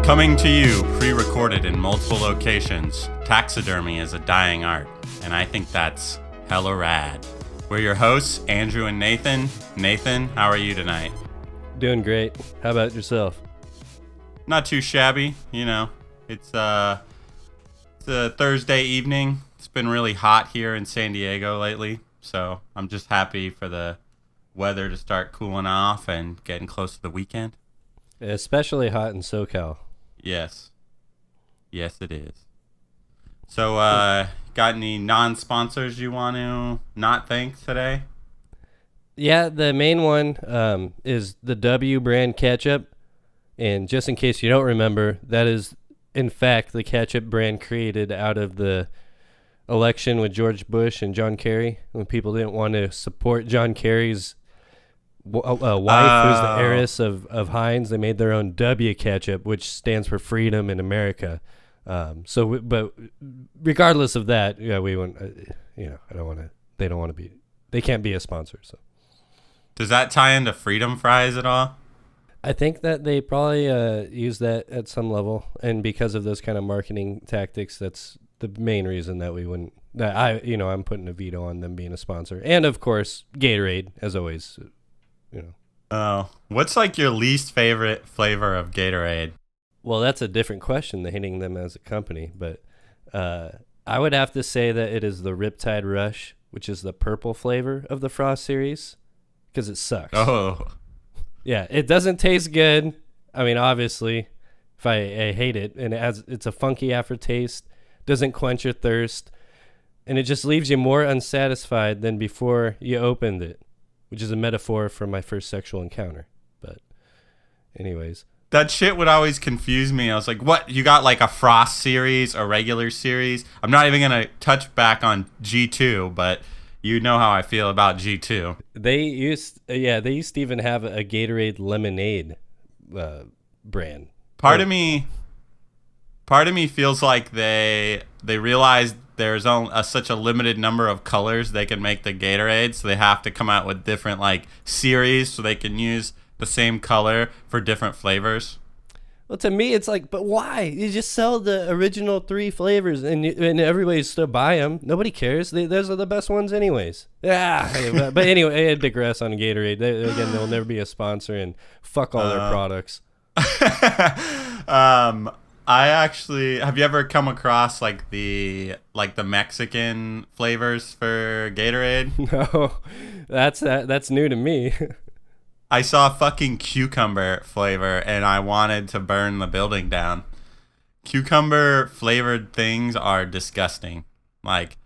Coming to you, pre-recorded in multiple locations, taxidermy is a dying art, and I think that's hella rad. We're your hosts, Andrew and Nathan. Nathan, how are you tonight? Doing great. How about yourself? Not too shabby, you know. It's a Thursday evening. It's been really hot here in San Diego lately, so I'm just happy for the weather to start cooling off and getting close to the weekend. Especially hot in SoCal. Yes. Yes, it is. So, got any non-sponsors you want to not thank today? Yeah, the main one is the W brand ketchup. And just in case you don't remember, that is, in fact, the ketchup brand created out of the election with George Bush and John Kerry, when people didn't want to support John Kerry's wife, who's the heiress of Heinz. They made their own W ketchup, which stands for freedom in America. But regardless of that, yeah, we want, I don't want to. They don't want to be. They can't be a sponsor. So, does that tie into Freedom Fries at all? I think that they probably use that at some level, and because of those kind of marketing tactics, that's the main reason that we wouldn't. That I'm putting a veto on them being a sponsor, and of course, Gatorade, as always. Oh, what's like your least favorite flavor of Gatorade? Well, that's a different question than hating them as a company, but I would have to say that it is the Riptide Rush, which is the purple flavor of the Frost series, because it sucks. Oh. Yeah, it doesn't taste good. I mean, obviously, if I hate it, and it's a funky aftertaste, doesn't quench your thirst, and it just leaves you more unsatisfied than before you opened it, which is a metaphor for my first sexual encounter. But anyways. That shit would always confuse me. I was like, what? You got like a Frost series, a regular series? I'm not even going to touch back on G2, but you know how I feel about G2. They used to even have a Gatorade lemonade brand. Part of me feels like they realized there's only such a limited number of colors they can make the Gatorade, so they have to come out with different like series so they can use the same color for different flavors. Well, to me, it's like, but why? You just sell the original 3 flavors, and everybody still buy them. Nobody cares. Those are the best ones anyways. Yeah. But anyway, I digress on Gatorade. They'll never be a sponsor, and fuck all their products. I actually, have you ever come across like the Mexican flavors for Gatorade? No, that's new to me. I saw fucking cucumber flavor and I wanted to burn the building down. Cucumber flavored things are disgusting. Like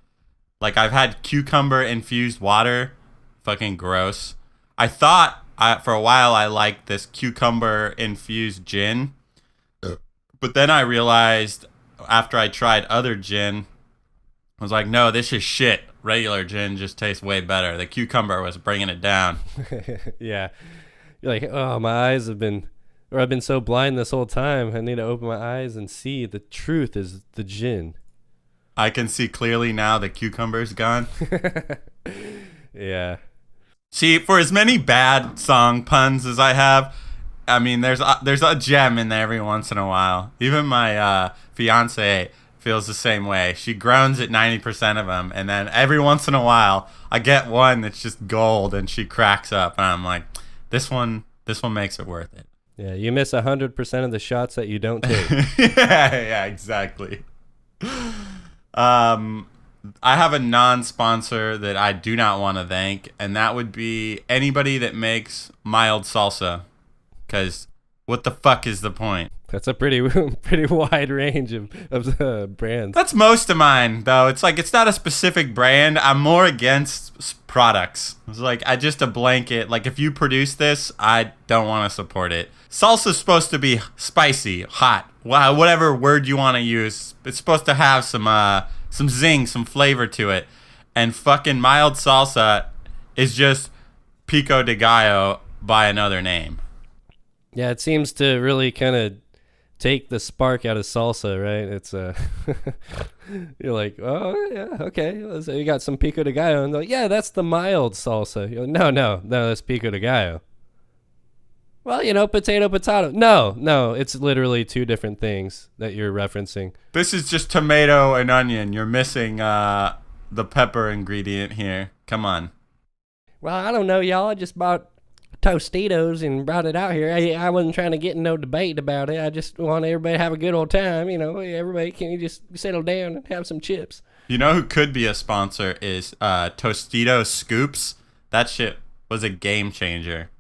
I've had cucumber infused water, fucking gross. I thought for a while I liked this cucumber infused gin. But then I realized after I tried other gin, I was like, no, this is shit. Regular gin just tastes way better. The cucumber was bringing it down. Yeah. You're like, oh, I've been so blind this whole time. I need to open my eyes and see the truth is the gin. I can see clearly now the cucumber's gone. Yeah. See, for as many bad song puns as I have, I mean, there's a gem in there every once in a while. Even my fiance feels the same way. She groans at 90% of them, and then every once in a while, I get one that's just gold, and she cracks up, and I'm like, this one makes it worth it. Yeah, you miss 100% of the shots that you don't take. yeah, exactly. I have a non-sponsor that I do not want to thank, and that would be anybody that makes mild salsa. Because what the fuck is the point? That's a pretty wide range of brands. That's most of mine, though. It's like, it's not a specific brand. I'm more against products. It's like, just a blanket. Like, if you produce this, I don't want to support it. Salsa's supposed to be spicy, hot, whatever word you want to use. It's supposed to have some zing, some flavor to it. And fucking mild salsa is just pico de gallo by another name. Yeah, it seems to really kind of take the spark out of salsa, right? It's you're like, oh yeah, okay. So you got some pico de gallo, and they're like, yeah, that's the mild salsa. You're like, no, that's pico de gallo. Well, you know, potato, potato. No, it's literally two different things that you're referencing. This is just tomato and onion. You're missing the pepper ingredient here. Come on. Well, I don't know, y'all. I just bought Tostitos and brought it out here. I wasn't trying to get in no debate about it. I just want everybody to have a good old time. You know, everybody, can you just settle down and have some chips? You know who could be a sponsor is Tostitos Scoops. That shit was a game changer.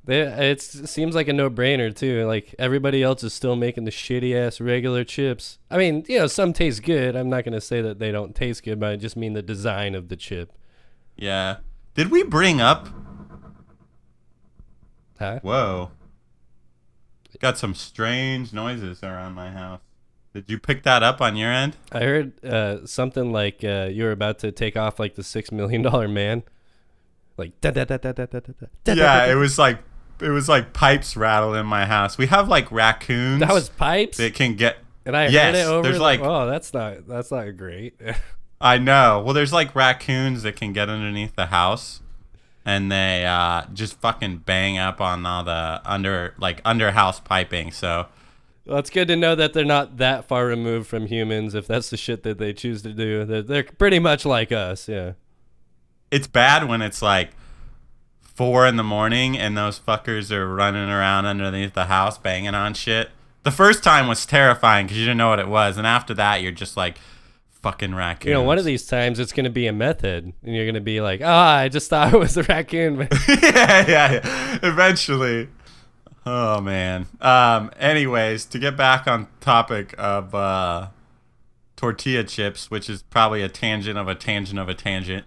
It seems like a no-brainer, too. Like, everybody else is still making the shitty-ass regular chips. I mean, you know, some taste good. I'm not going to say that they don't taste good, but I just mean the design of the chip. Yeah. Did we bring up... Huh? Whoa. Got some strange noises around my house. Did you pick that up on your end? I heard something like you were about to take off like the $6 million man. Like, yeah, it was like pipes rattle in my house. We have like raccoons. That was pipes? That can get... And I heard it over oh, that's not great. I know. Well, there's like raccoons that can get underneath the house, and they just fucking bang up on all the under house piping. So well, it's good to know that they're not that far removed from humans. If that's the shit that they choose to do, they're pretty much like us. Yeah. It's bad when it's like 4 a.m. and those fuckers are running around underneath the house banging on shit. The first time was terrifying because you didn't know what it was, and after that, you're just like, fucking raccoons. You know, one of these times it's going to be a meth head, and you're going to be like, I just thought it was a raccoon. yeah. Eventually. Oh, man. Anyways, to get back on topic of tortilla chips, which is probably a tangent of a tangent of a tangent.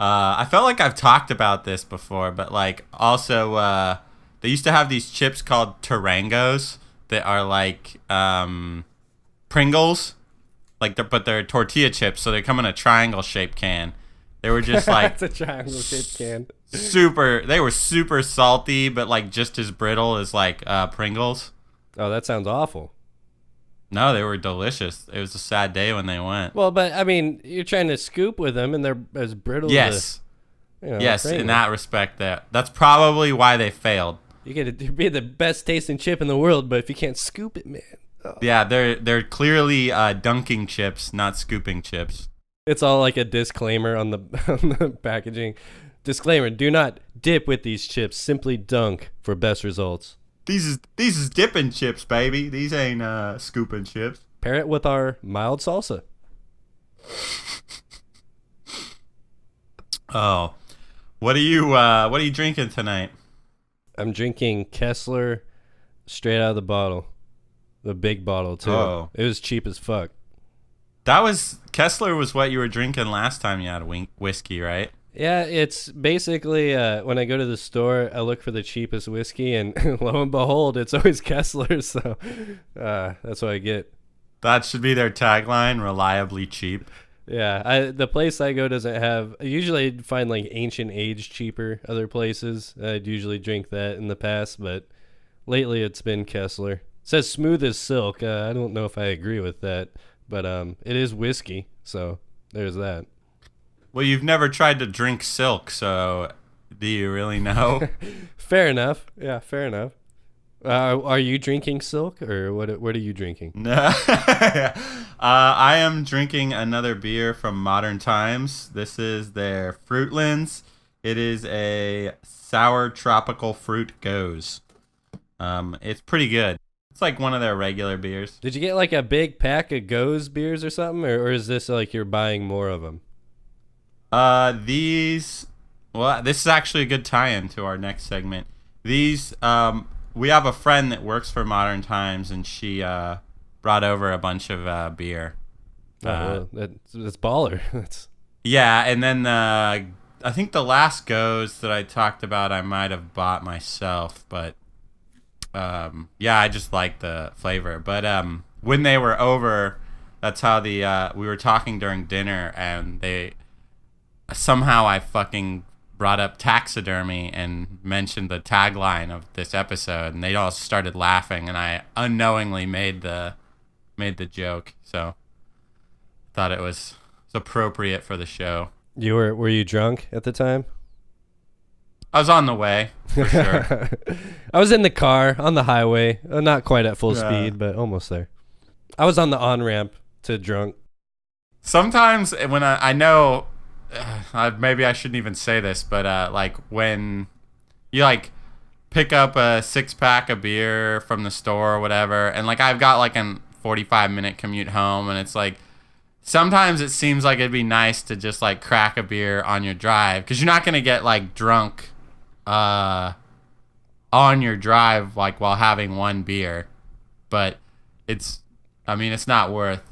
I felt like I've talked about this before, but like also they used to have these chips called Tarangos that are like Pringles. But they're tortilla chips, so they come in a triangle-shaped can. They were just like... It's a triangle-shaped can. They were super salty, but like just as brittle as like Pringles. Oh, that sounds awful. No, they were delicious. It was a sad day when they went. Well, but I mean, you're trying to scoop with them, and they're as brittle yes. as yes, Pringles. In that respect, that's probably why they failed. You get to be the best tasting chip in the world, but if you can't scoop it, man... Oh. Yeah, they're clearly dunking chips, not scooping chips. It's all like a disclaimer on the packaging. Disclaimer: do not dip with these chips. Simply dunk for best results. These is dipping chips, baby. These ain't scooping chips. Pair it with our mild salsa. Oh, what are you drinking tonight? I'm drinking Kessler, straight out of the bottle. The big bottle, too. Oh. It was cheap as fuck. Kessler was what you were drinking last time you had whiskey, right? Yeah, it's basically, when I go to the store, I look for the cheapest whiskey, and lo and behold, it's always Kessler, so that's what I get. That should be their tagline, reliably cheap. Yeah, the place I go doesn't have... Usually I'd find, like, Ancient Age cheaper other places. I'd usually drink that in the past, but lately it's been Kessler. It says smooth as silk. I don't know if I agree with that, but it is whiskey, so there's that. Well, you've never tried to drink silk, so do you really know? Fair enough. Yeah, fair enough. Are you drinking silk, or what are you drinking? No. I am drinking another beer from Modern Times. This is their Fruitlands. It is a sour tropical fruit goes. It's pretty good. It's like one of their regular beers. Did you get like a big pack of Goes beers or something, or is this like you're buying more of them? This is actually a good tie-in to our next segment. These, we have a friend that works for Modern Times, and she brought over a bunch of beer. That's baller. Yeah, and then I think the last Goes that I talked about, I might have bought myself, but. I just like the flavor. But when they were over, that's how we were talking during dinner, and I fucking brought up taxidermy and mentioned the tagline of this episode, and they all started laughing, and I unknowingly made the joke. So thought it was appropriate for the show. Were you drunk at the time? I was on the way. for sure. I was in the car on the highway, not quite at full Yeah. speed, but almost there. I was on the on-ramp to drunk. Sometimes when I know, maybe I shouldn't even say this, but like when you like pick up a 6-pack of beer from the store or whatever, and like I've got like a 45-minute commute home, and it's like sometimes it seems like it'd be nice to just like crack a beer on your drive, because you're not gonna get like drunk on your drive like while having one beer, but it's not worth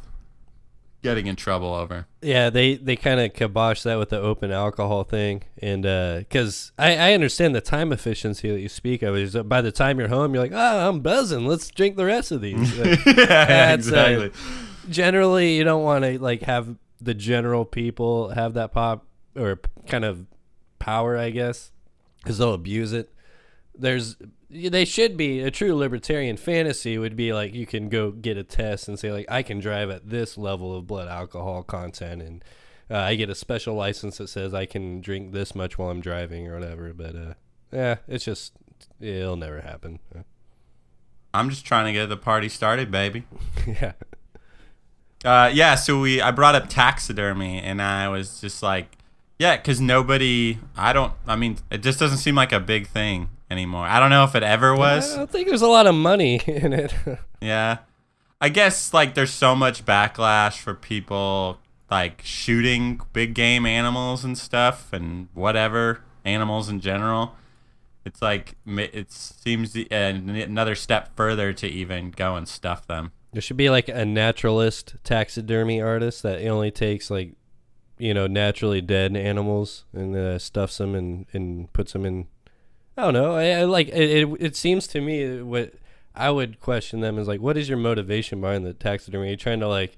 getting in trouble over. Yeah, they kind of kibosh that with the open alcohol thing, and because I understand the time efficiency that you speak of is by the time you're home, you're like, I'm buzzing, let's drink the rest of these. Yeah, exactly. Generally, you don't want to like have the general people have that pop or kind of power, I guess, because they'll abuse it. They should be a true libertarian fantasy would be like you can go get a test and say like I can drive at this level of blood alcohol content, and I get a special license that says I can drink this much while I'm driving or whatever. But it'll never happen. I'm just trying to get the party started, baby. Yeah. So I brought up taxidermy, and I was just like, yeah, because it just doesn't seem like a big thing anymore. I don't know if it ever was. I don't think there's a lot of money in it. Yeah. I guess like there's so much backlash for people like shooting big game animals and stuff and whatever, animals in general. It's like it seems another step further to even go and stuff them. There should be like a naturalist taxidermy artist that only takes like, naturally dead animals and stuffs them and puts them in. I don't know. I like it. It seems to me what I would question them is like, what is your motivation behind the taxidermy? Are you trying to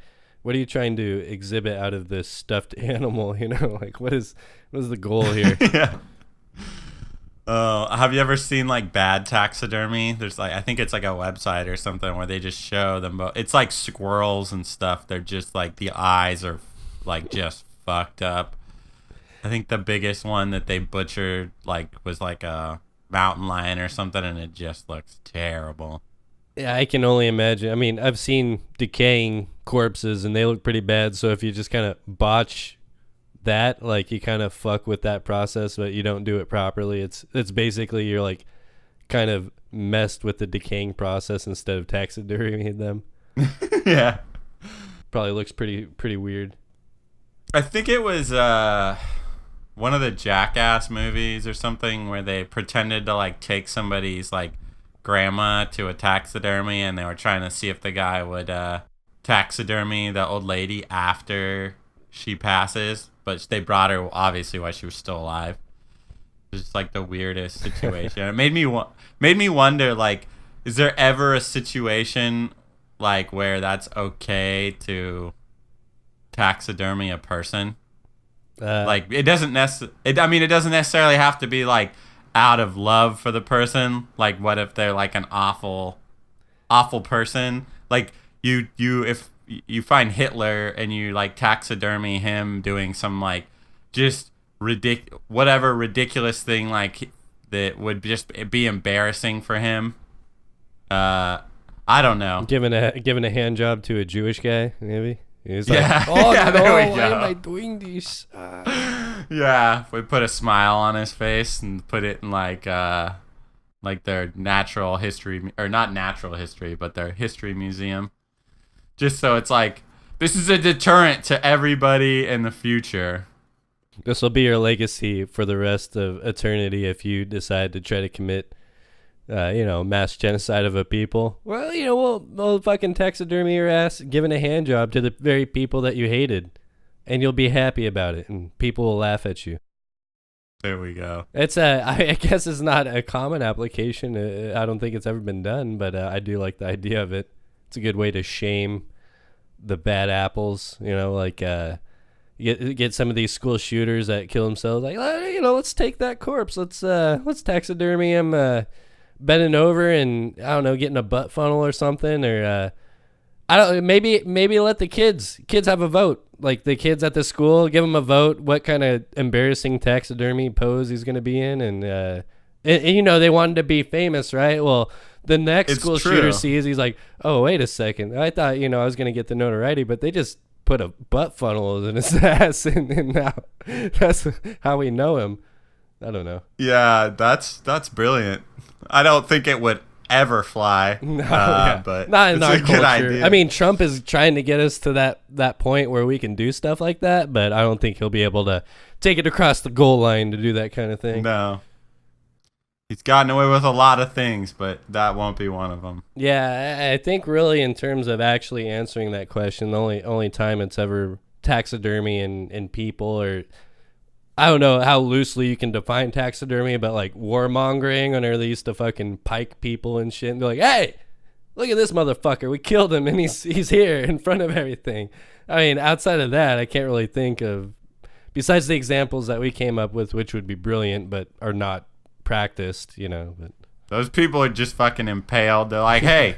what are you trying to exhibit out of this stuffed animal? Like what is the goal here? Yeah. Have you ever seen like bad taxidermy? There's like, I think it's like a website or something where they just show them. It's like squirrels and stuff. They're just like the eyes are like just fucked up. I think the biggest one that they butchered was like a mountain lion or something, and it just looks terrible. Yeah, I can only imagine. I mean, I've seen decaying corpses and they look pretty bad. So if you just kind of botch that, like you kind of fuck with that process, but you don't do it properly, it's basically you're like kind of messed with the decaying process instead of taxidermying them. Yeah, probably looks pretty weird. I think it was one of the Jackass movies or something where they pretended to like take somebody's like grandma to a taxidermy, and they were trying to see if the guy would taxidermy the old lady after she passes, but they brought her obviously while she was still alive. It was just like the weirdest situation. It made me wonder, like, is there ever a situation like where that's okay to taxidermy a person? Like it doesn't necessarily have to be like out of love for the person. Like what if they're like an awful person? Like if you find Hitler and you like taxidermy him doing some like just ridiculous thing like that would just be embarrassing for him. I don't know. Giving a hand job to a Jewish guy, maybe. He's yeah. Like, oh yeah, no, why am I doing this? Yeah, we put a smile on his face and put it in like their natural history, or not natural history, but their history museum. Just so it's like, this is a deterrent to everybody in the future. This will be your legacy for the rest of eternity if you decide to try to commit, mass genocide of a people. Well, we'll fucking taxidermy your ass, giving a hand job to the very people that you hated, and you'll be happy about it, and people will laugh at you. There we go. It's I guess it's not a common application. I don't think it's ever been done, but I do like the idea of it. It's a good way to shame the bad apples, get some of these school shooters that kill themselves. Like, let's take that corpse. Let's taxidermy him, bending over and I don't know, getting a butt funnel or something, or maybe let the kids have a vote. Like the kids at the school, give them a vote. What kind of embarrassing taxidermy pose he's gonna be in, and And, they wanted to be famous, right? Well, the next It's school true. shooter sees, he's like, oh, wait a second. I thought, I was going to get the notoriety, but they just put a butt funnel in his ass, and now that's how we know him. I don't know. Yeah, that's brilliant. I don't think it would ever fly. No, yeah. But not in it's our a good culture. idea. I mean, Trump is trying to get us to that point where we can do stuff like that, but I don't think he'll be able to take it across the goal line to do that kind of thing. No. He's gotten away with a lot of things, but that won't be one of them. Yeah, I think really in terms of actually answering that question, the only time it's ever taxidermy and people, or I don't know how loosely you can define taxidermy, but like warmongering, whenever they used to fucking pike people and shit and be like, hey, look at this motherfucker, we killed him and he's here in front of everything. I mean, outside of that, I can't really think of, besides the examples that we came up with, which would be brilliant but are not practiced, but Those people are just fucking impaled. They're like, hey,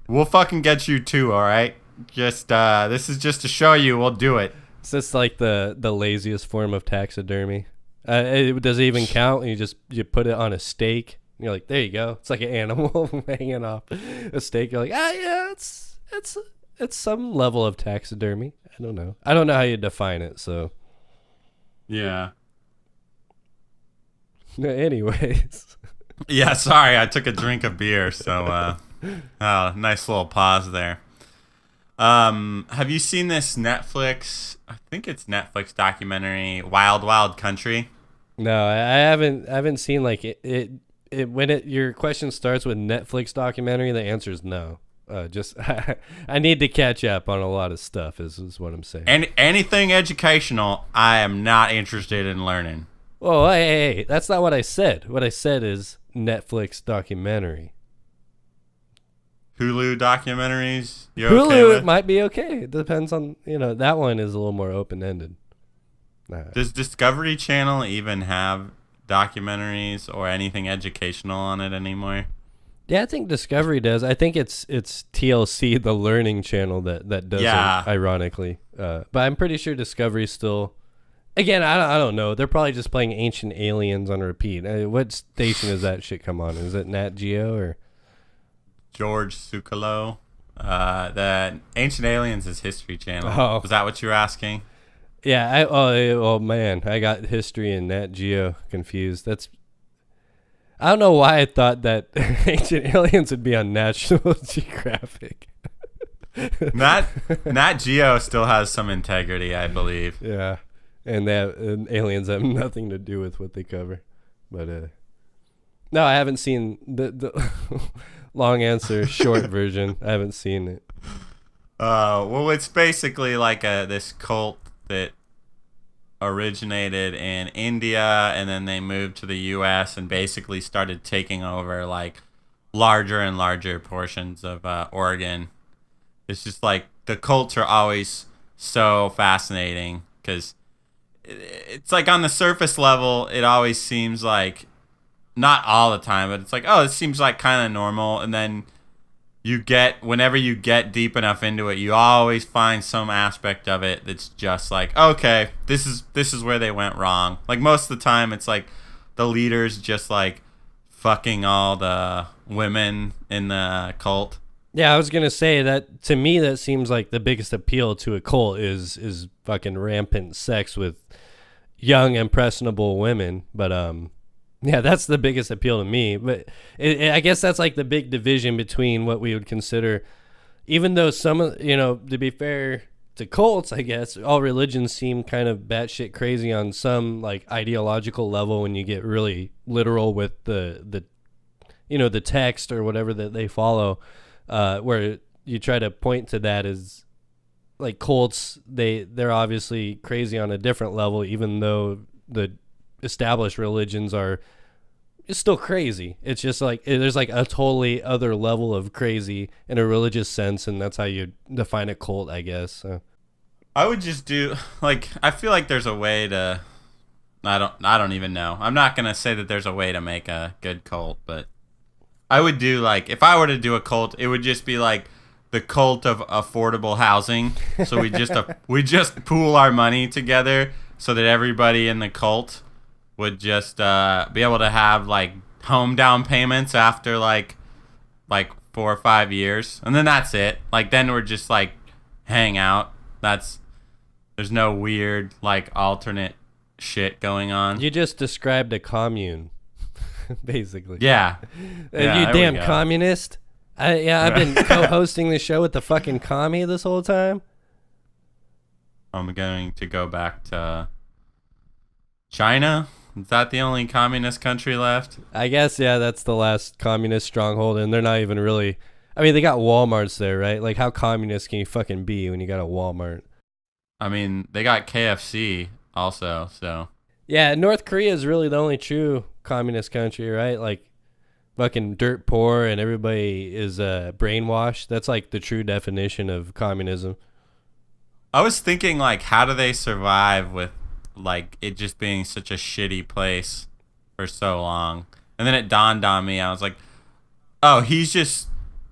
we'll fucking get you too, all right? Just this is just to show you we'll do it. it's just like the laziest form of taxidermy. Does it even count? You put it on a stake and you're like, there you go, it's like an animal hanging off a stake. You're like, yeah, it's some level of taxidermy. I don't know how you define it, so Yeah. anyways. Yeah, sorry, I took a drink of beer, so nice little pause there. Have you seen this Netflix, I think it's Netflix documentary, Wild Wild Country? No, I haven't seen like it when your question starts with Netflix documentary, the answer is no. Just I need to catch up on a lot of stuff is what I'm saying. And anything educational, I am not interested in learning. Oh, hey, that's not what I said. What I said is Netflix documentary. Hulu documentaries, you Hulu, okay with? it might be okay. It depends on, that one is a little more open-ended. Does Discovery Channel even have documentaries or anything educational on it anymore? Yeah, I think Discovery does. I think it's TLC, the learning channel, that does it, ironically. But I'm pretty sure Discovery still... Again, I don't know. They're probably just playing Ancient Aliens on repeat. What station does that shit come on? Is it Nat Geo or... George Sukalo. The Ancient Aliens is History Channel. Oh. Was that what you were asking? Yeah. Oh man, I got History and Nat Geo confused. I don't know why I thought that Ancient Aliens would be on National Geographic. Nat Geo still has some integrity, I believe. Yeah, and aliens have nothing to do with what they cover. But no, I haven't seen the long answer, short version. I haven't seen it. Well, it's basically like this cult that originated in India, and then they moved to the U.S. and basically started taking over like larger and larger portions of Oregon. It's just like the cults are always so fascinating because it's like on the surface level, it always seems like, not all the time, but it's like, oh, it seems like kind of normal. And then whenever you get deep enough into it, you always find some aspect of it that's just like, okay, this is where they went wrong. Like most of the time, it's like the leaders just like fucking all the women in the cult. Yeah, I was gonna say that to me that seems like the biggest appeal to a cult is fucking rampant sex with young impressionable women. But yeah, that's the biggest appeal to me. But I guess that's like the big division between what we would consider, even though some of, to be fair to cults, I guess all religions seem kind of batshit crazy on some like ideological level when you get really literal with the text or whatever that they follow, where you try to point to that as like cults, they're obviously crazy on a different level, even though the established religions it's still crazy. It's just like there's like a totally other level of crazy in a religious sense, and that's how you define a cult, I guess. So. I would just do like, I feel like there's a way to, I don't even know. I'm not gonna say that there's a way to make a good cult, but I would do like, if I were to do a cult, it would just be like the cult of affordable housing. So we just pool our money together so that everybody in the cult would just be able to have like home down payments after like 4 or 5 years, and then that's it. Like then we're just like hang out. There's no weird like alternate shit going on. You just described a commune, basically. Yeah. You damn communist. I've been co-hosting the show with the fucking commie this whole time. I'm going to go back to China. Is that the only communist country left? I guess, yeah, that's the last communist stronghold, and they're not even really... I mean, they got Walmarts there, right? Like, how communist can you fucking be when you got a Walmart? I mean, they got KFC also, so... Yeah, North Korea is really the only true communist country, right? Like, fucking dirt poor and everybody is brainwashed. That's, like, the true definition of communism. I was thinking, like, how do they survive with, like, it just being such a shitty place for so long? And then it dawned on me. I was like, oh, he's just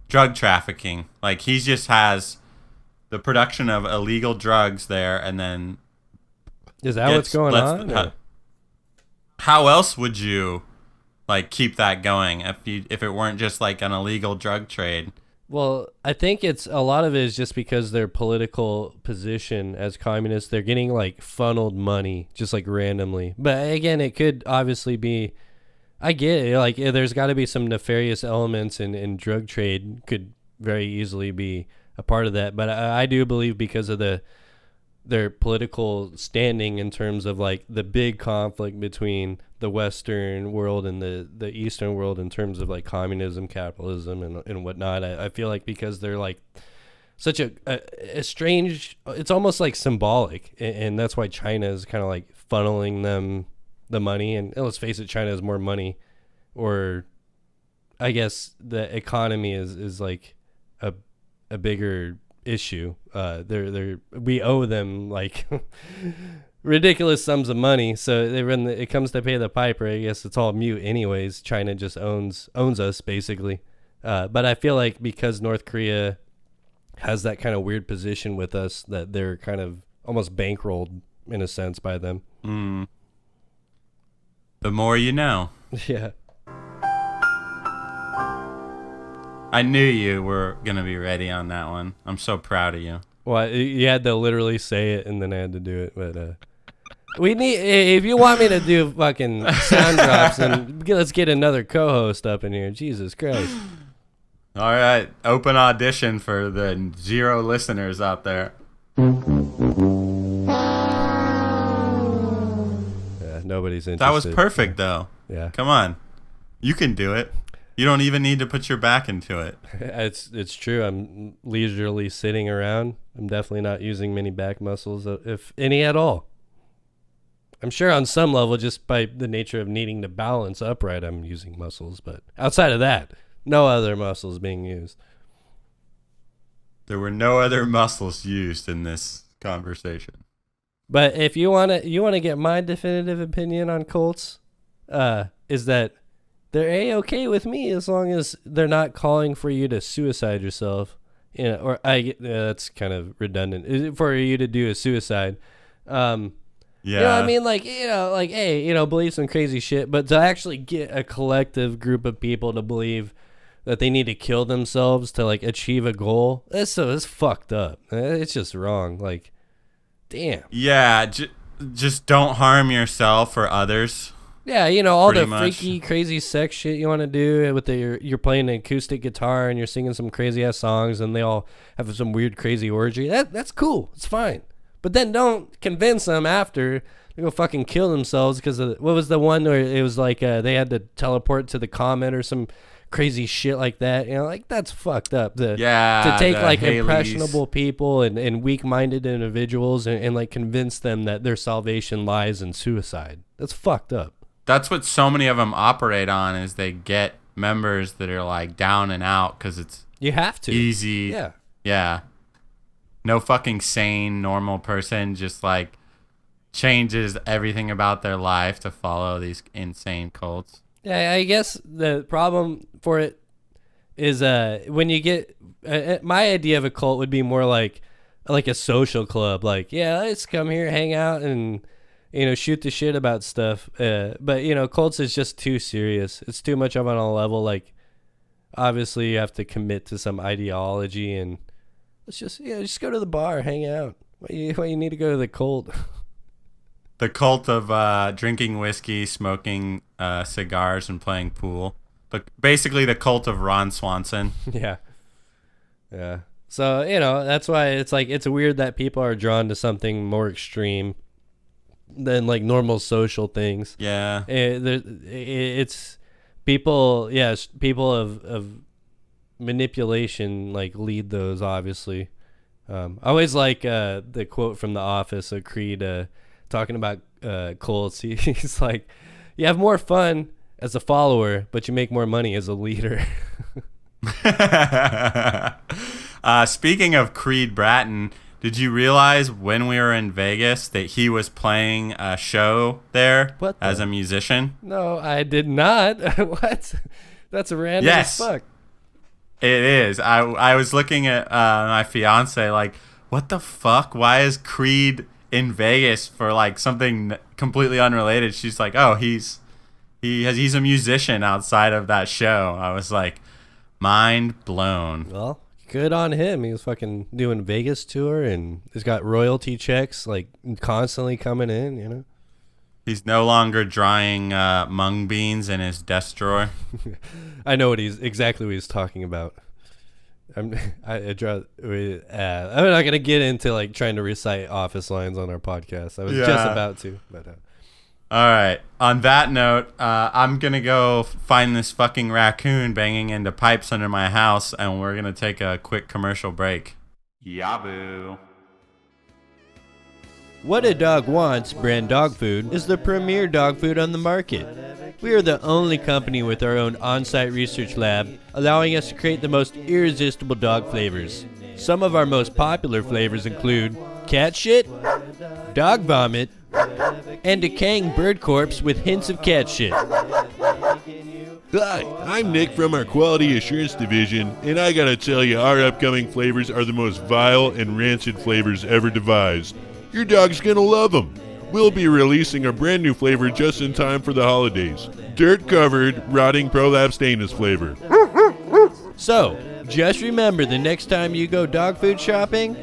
drug trafficking. Like, he just has the production of illegal drugs there, and then... Is that what's going on? How else would you, like, keep that going if it weren't just, like, an illegal drug trade? Well, I think a lot of it is just because their political position as communists, they're getting like funneled money just like randomly. But again, it could obviously be, I get it, like there's got to be some nefarious elements in drug trade could very easily be a part of that. But I do believe because of their political standing in terms of like the big conflict between the Western world and the Eastern world in terms of like communism, capitalism, and whatnot. I feel like because they're like such a strange, it's almost like symbolic, and that's why China is kind of like funneling them the money. And let's face it, China has more money, or I guess the economy is like a bigger issue. We owe them like ridiculous sums of money, so when it comes to pay the piper, I guess it's all mute anyways. China just owns us basically, but I feel like because North Korea has that kind of weird position with us, that they're kind of almost bankrolled in a sense by them. The more you know. Yeah. I knew you were going to be ready on that one. I'm so proud of you. Well, you had to literally say it, and then I had to do it. But we need, if you want me to do fucking sound drops, then let's get another co-host up in here. Jesus Christ. All right. Open audition for the 0 listeners out there. Yeah, nobody's interested. That was perfect, though. Yeah. Come on. You can do it. You don't even need to put your back into it. It's true. I'm leisurely sitting around. I'm definitely not using many back muscles, if any at all. I'm sure on some level, just by the nature of needing to balance upright, I'm using muscles. But outside of that, no other muscles being used. There were no other muscles used in this conversation. But if you want to get my definitive opinion on Colts, is that they're A-okay with me as long as they're not calling for you to suicide yourself. Or that's kind of redundant. For you to do a suicide. Yeah. You know what I mean? Like, hey, believe some crazy shit. But to actually get a collective group of people to believe that they need to kill themselves to, like, achieve a goal, it's fucked up. It's just wrong. Like, damn. Yeah, just don't harm yourself or others. Yeah, all the much. freaky, crazy sex shit you want to do with you're playing an acoustic guitar and you're singing some crazy ass songs and they all have some weird, crazy orgy. That's cool. It's fine. But then don't convince them after to go fucking kill themselves because what was the one where it was like they had to teleport to the comet or some crazy shit like that. Like that's fucked up. To take like Haley's. impressionable people and weak-minded individuals and like convince them that their salvation lies in suicide. That's fucked up. That's what so many of them operate on, is they get members that are like down and out because it's you have to easy. Yeah. No fucking sane normal person just like changes everything about their life to follow these insane cults. Yeah, I guess the problem for it is when you get my idea of a cult would be more like a social club. Like, yeah, let's come here, hang out, and shoot the shit about stuff. But cults is just too serious. It's too much of on a level. Like, obviously, you have to commit to some ideology, and let's just go to the bar, hang out. Why you need to go to the cult? The cult of drinking whiskey, smoking cigars, and playing pool. But basically, the cult of Ron Swanson. Yeah. So that's why it's like it's weird that people are drawn to something more extreme than like normal social things. Yeah. It's people. Yes, people of manipulation like lead those. Obviously, I always like the quote from The Office of Creed talking about cults. He's like, "You have more fun as a follower, but you make more money as a leader." Speaking of Creed Bratton, did you realize when we were in Vegas that he was playing a show there as a musician? No, I did not. What? That's random as fuck. It is. I was looking at my fiance like, what the fuck? Why is Creed in Vegas for like something completely unrelated? She's like, oh, he's a musician outside of that show. I was like, mind blown. Well, good on him. He was fucking doing Vegas tour, and he's got royalty checks like constantly coming in. He's no longer drying mung beans in his desk drawer. I know exactly what he's talking about. I'm not gonna get into like trying to recite office lines on our podcast. I was just about to, but. All right. On that note, I'm going to go find this fucking raccoon banging into pipes under my house, and we're going to take a quick commercial break. Yaboo. What a Dog Wants brand dog food is the premier dog food on the market. We are the only company with our own on-site research lab, allowing us to create the most irresistible dog flavors. Some of our most popular flavors include cat shit, dog vomit, and decaying bird corpse with hints of cat shit. Hi, I'm Nick from our Quality Assurance Division, and I gotta tell you, our upcoming flavors are the most vile and rancid flavors ever devised. Your dog's gonna love them. We'll be releasing a brand new flavor just in time for the holidays. Dirt-covered, rotting prolapse stainless flavor. So, just remember the next time you go dog food shopping,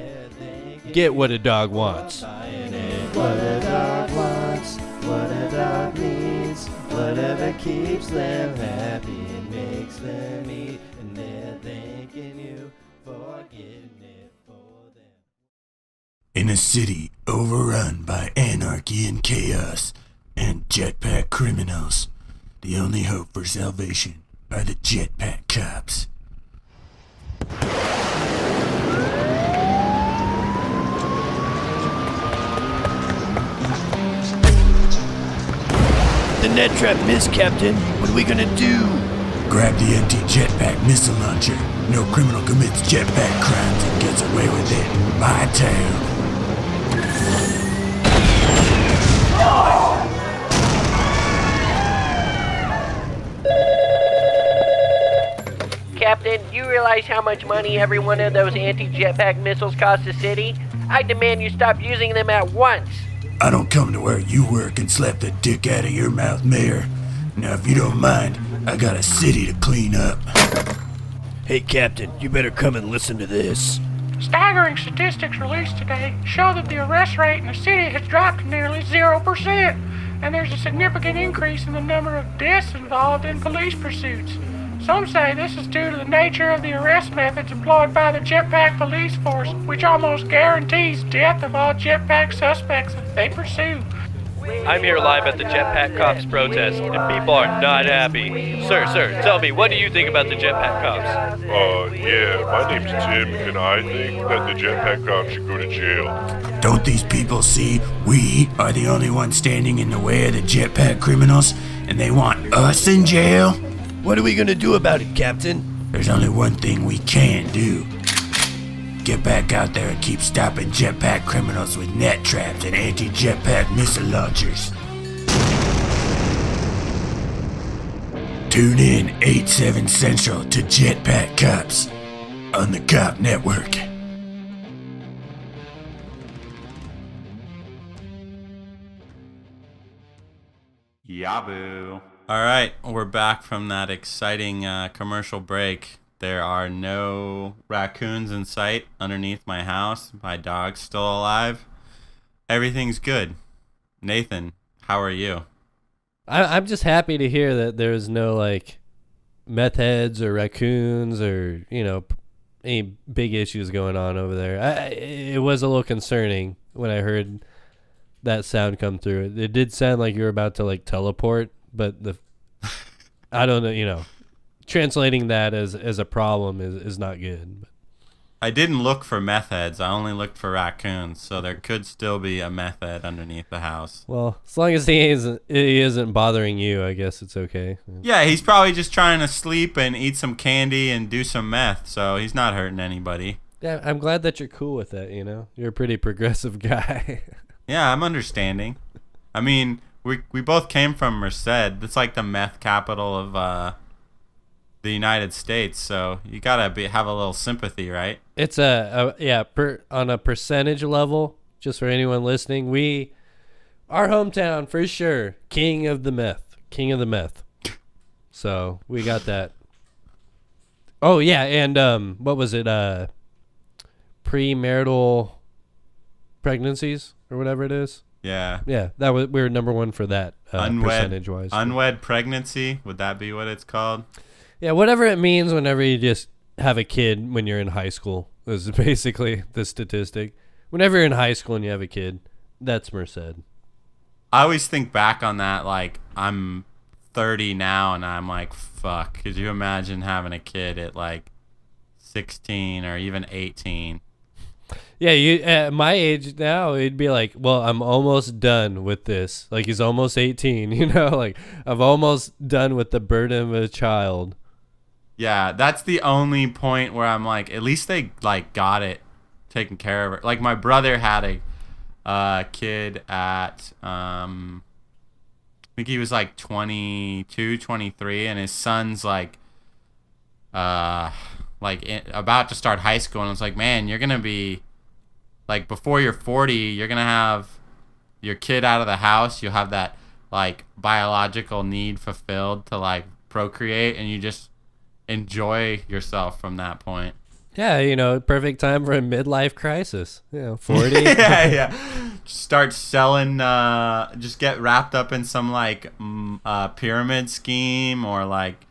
get what a dog wants. What a dog wants, what a dog needs, whatever keeps them happy and makes them eat, and they're thanking you for getting it for them. In a city overrun by anarchy and chaos and jetpack criminals, the only hope for salvation are the Jetpack cops. The net trap missed, Captain. What are we gonna do? Grab the empty jetpack missile launcher. No criminal commits jetpack crimes and gets away with it in my town. Captain, do you realize how much money every one of those anti-jetpack missiles costs the city? I demand you stop using them at once. I don't come to where you work and slap the dick out of your mouth, Mayor. Now, if you don't mind, I got a city to clean up. Hey, Captain, you better come and listen to this. Staggering statistics released today show that the arrest rate in the city has dropped to nearly 0%, and there's a significant increase in the number of deaths involved in police pursuits. Some say this is due to the nature of the arrest methods employed by the Jetpack police force, which almost guarantees death of all Jetpack suspects that they pursue. I'm here live at the Jetpack Cops protest, and people are not happy. Sir, tell me, what do you think about the Jetpack Cops? Yeah, my name's Tim, and I think that the Jetpack Cops should go to jail. Don't these people see we are the only ones standing in the way of the jetpack criminals, and they want us in jail? What are we gonna do about it, Captain? There's only one thing we can do. Get back out there and keep stopping jetpack criminals with net traps and anti-jetpack missile launchers. Tune in 8/7 Central to Jetpack Cops on the Cop Network. Babu. All right, we're back from that exciting commercial break. There are no raccoons in sight underneath my house. My dog's still alive. Everything's good. Nathan, how are you? I'm just happy to hear that there's no like meth heads or raccoons or any big issues going on over there. It was a little concerning when I heard that sound come through. It did sound like you were about to like teleport, but I don't know. Translating that as a problem is not good. I didn't look for meth heads. I only looked for raccoons, so there could still be a meth head underneath the house. Well, as long as he isn't bothering you, I guess it's okay. Yeah, he's probably just trying to sleep and eat some candy and do some meth, so he's not hurting anybody. Yeah, I'm glad that you're cool with that, You're a pretty progressive guy. Yeah, I'm understanding. I mean, we both came from Merced. It's like the meth capital of the United States, so you gotta have a little sympathy, right? It's on a percentage level, just for anyone listening, our hometown for sure, king of the meth. So we got that. Oh yeah, and what was it? Premarital pregnancies or whatever it is. Yeah. Yeah, we were number one for that percentage wise. Unwed pregnancy, would that be what it's called? Yeah, whatever it means whenever you just have a kid when you're in high school is basically the statistic. Whenever you're in high school and you have a kid, that's Merced. I always think back on that, like, I'm 30 now, and I'm like, fuck. Could you imagine having a kid at, like, 16 or even 18? Yeah, you at my age now, it'd be like, well, I'm almost done with this. Like, he's almost 18, Like, I'm almost done with the burden of a child. Yeah, that's the only point where I'm like, at least they like got it taken care of. Like my brother had a kid at I think he was like 22, 23, and his son's like about to start high school, and I was like, man, you're gonna be like, before you're 40, you're gonna have your kid out of the house. You'll have that like biological need fulfilled to like procreate, and you just enjoy yourself from that point. Yeah, perfect time for a midlife crisis. 40. yeah. Start selling, just get wrapped up in some like pyramid scheme, or like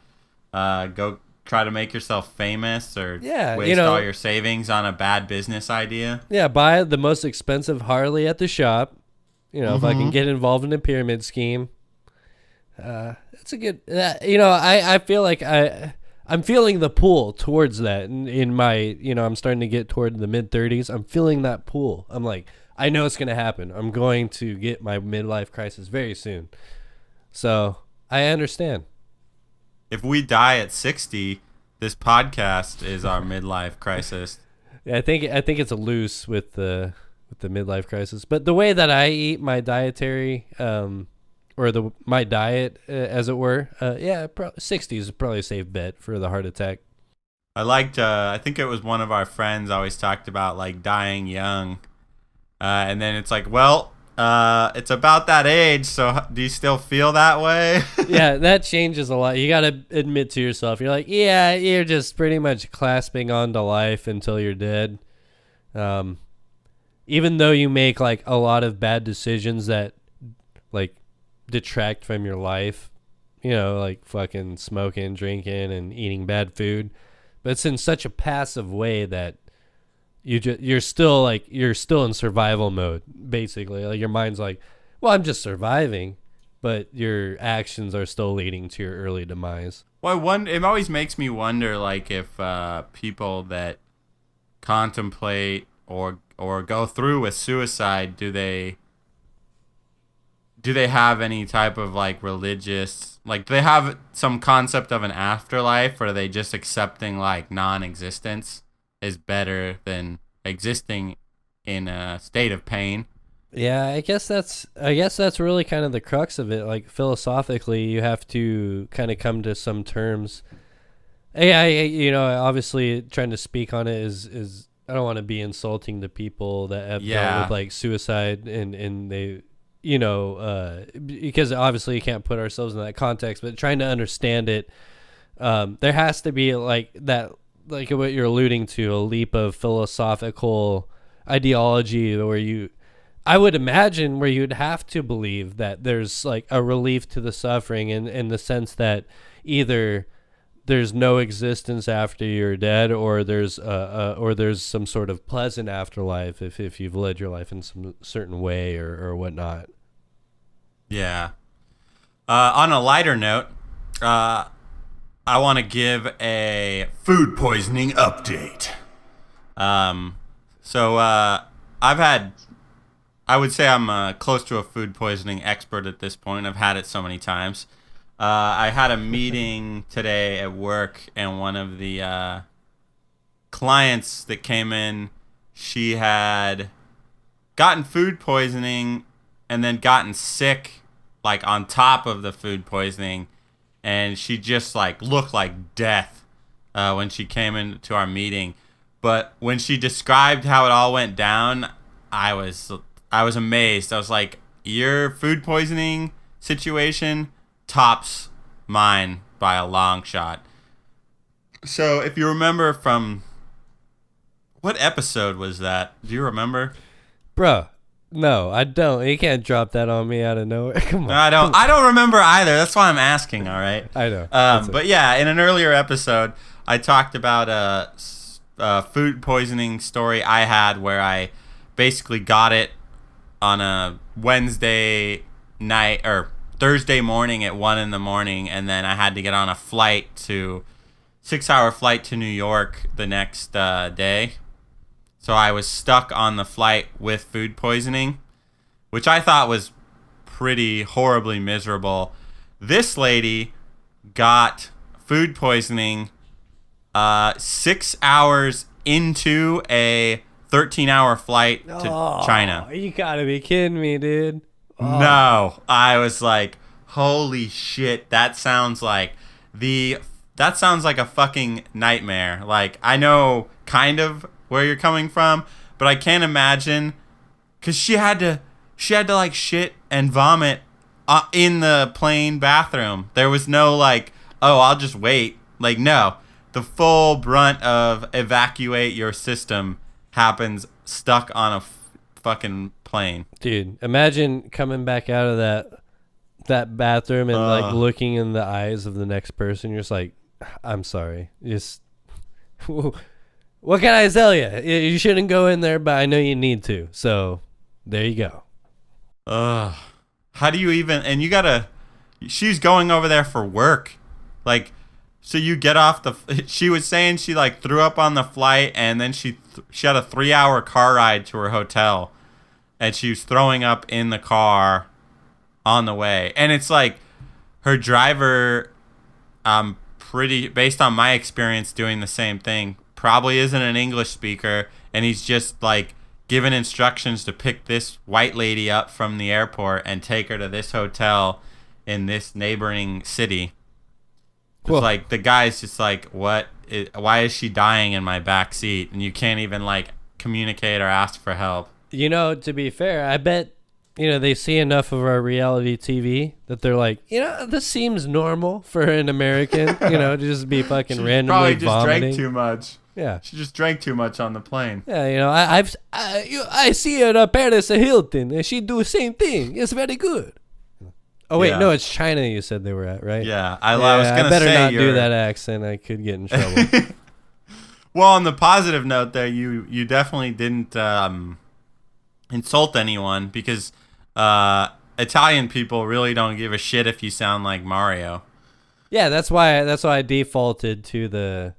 go try to make yourself famous, or waste all your savings on a bad business idea. Yeah, buy the most expensive Harley at the shop. If I can get involved in a pyramid scheme. That's a good, I feel like I'm feeling the pull towards that in my, I'm starting to get toward the mid-30s. I'm feeling that pull. I'm like, I know it's going to happen. I'm going to get my midlife crisis very soon. So I understand. If we die at 60, this podcast is our midlife crisis. Yeah, I think it's a loose with the midlife crisis. But the way that I eat my dietary, my diet, as it were, 60 is probably a safe bet for the heart attack. I liked, I think it was one of our friends always talked about like dying young. And then it's like, well, it's about that age, so do you still feel that way? Yeah, that changes a lot. You got to admit to yourself, you're like, yeah, you're just pretty much clasping onto life until you're dead. Even though you make like a lot of bad decisions that like detract from your life, like fucking smoking, drinking, and eating bad food, but it's in such a passive way that you're still in survival mode, basically. Like your mind's like, well, I'm just surviving, but your actions are still leading to your early demise. Well, it always makes me wonder, like, if people that contemplate or go through with suicide, do they have any type of like religious, like, do they have some concept of an afterlife, or are they just accepting like non-existence is better than existing in a state of pain? Yeah, I guess that's really kind of the crux of it. Like, philosophically, you have to kind of come to some terms. Obviously trying to speak on it is I don't want to be insulting to people that have dealt with like suicide, and they because obviously you can't put ourselves in that context, but trying to understand it, there has to be like that, like what you're alluding to, a leap of philosophical ideology I would imagine where you'd have to believe that there's like a relief to the suffering in the sense that either there's no existence after you're dead, or there's some sort of pleasant afterlife if you've led your life in some certain way or whatnot. Yeah. On a lighter note, I want to give a Food poisoning update. I would say I'm close to a food poisoning expert at this point. I've had it so many times. I had a meeting today at work, and one of the clients that came in, she had gotten food poisoning and then gotten sick, like on top of the food poisoning, and she just like looked like death when she came into our meeting. But when she described how it all went down, I was amazed. I was like, your food poisoning situation tops mine by a long shot. So if you remember from what episode was that? Do you remember? Bro, no, I don't. You can't drop that on me out of nowhere. Come on. No, I don't remember either. That's why I'm asking, all right? I know. But yeah, in an earlier episode, I talked about a food poisoning story I had where I basically got it on a Wednesday night or Thursday morning at 1 a.m, and then I had to get on a 6-hour flight to New York the next day. So I was stuck on the flight with food poisoning, which I thought was pretty horribly miserable. This lady got food poisoning 6 hours into a 13-hour flight to China. You gotta be kidding me, dude. Oh. No, I was like, holy shit, that sounds like a fucking nightmare. Like, I know kind of where you're coming from, but I can't imagine, because she had to like shit and vomit in the plane bathroom. There was no like, oh, I'll just wait. Like, no, the full brunt of evacuate your system happens stuck on a fucking plane. Dude, imagine coming back out of that bathroom and like looking in the eyes of the next person. You're just like, I'm sorry. Just what can I tell you? You shouldn't go in there, but I know you need to. So there you go. How do you even? And she's going over there for work, like. So you get off she was saying she like threw up on the flight, and then she had a 3-hour car ride to her hotel, and she was throwing up in the car on the way. And it's like her driver, based on my experience doing the same thing, probably isn't an English speaker, and he's just like given instructions to pick this white lady up from the airport and take her to this hotel in this neighboring city. It's like the guy's just like, why is she dying in my back seat? And you can't even like communicate or ask for help. To be fair, I bet, they see enough of our reality TV that they're like, this seems normal for an American, to just be fucking randomly probably just vomiting. Drank too much. Yeah. She just drank too much on the plane. Yeah, I see her at Paris Hilton, and she do the same thing. It's very good. Oh wait, no, it's China. You said they were at, right? Yeah, I was gonna say. I better not do that accent. I could get in trouble. Well, on the positive note, there, you definitely didn't insult anyone, because Italian people really don't give a shit if you sound like Mario. Yeah, that's why I defaulted to to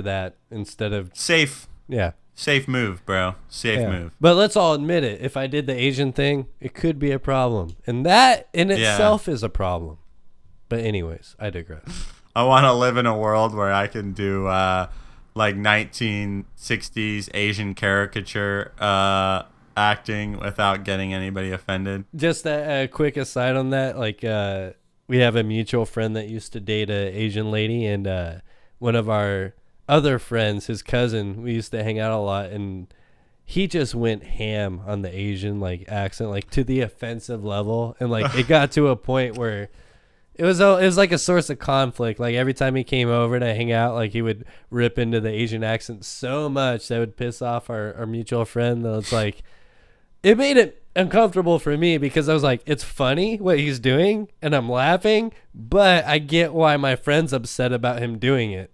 that instead of safe. Yeah. Safe move, bro. Safe move. But let's all admit it. If I did the Asian thing, it could be a problem. And that in itself is a problem. But anyways, I digress. I want to live in a world where I can do like 1960s Asian caricature acting without getting anybody offended. Just a quick aside on that. Like, we have a mutual friend that used to date an Asian lady, and one of our other friends, his cousin, we used to hang out a lot, and he just went ham on the Asian like accent, like to the offensive level, and like it got to a point where it was like a source of conflict. Like every time he came over to hang out, like he would rip into the Asian accent so much that would piss off our mutual friend. That it's like it made it uncomfortable for me because I was like, it's funny what he's doing and I'm laughing, but I get why my friend's upset about him doing it.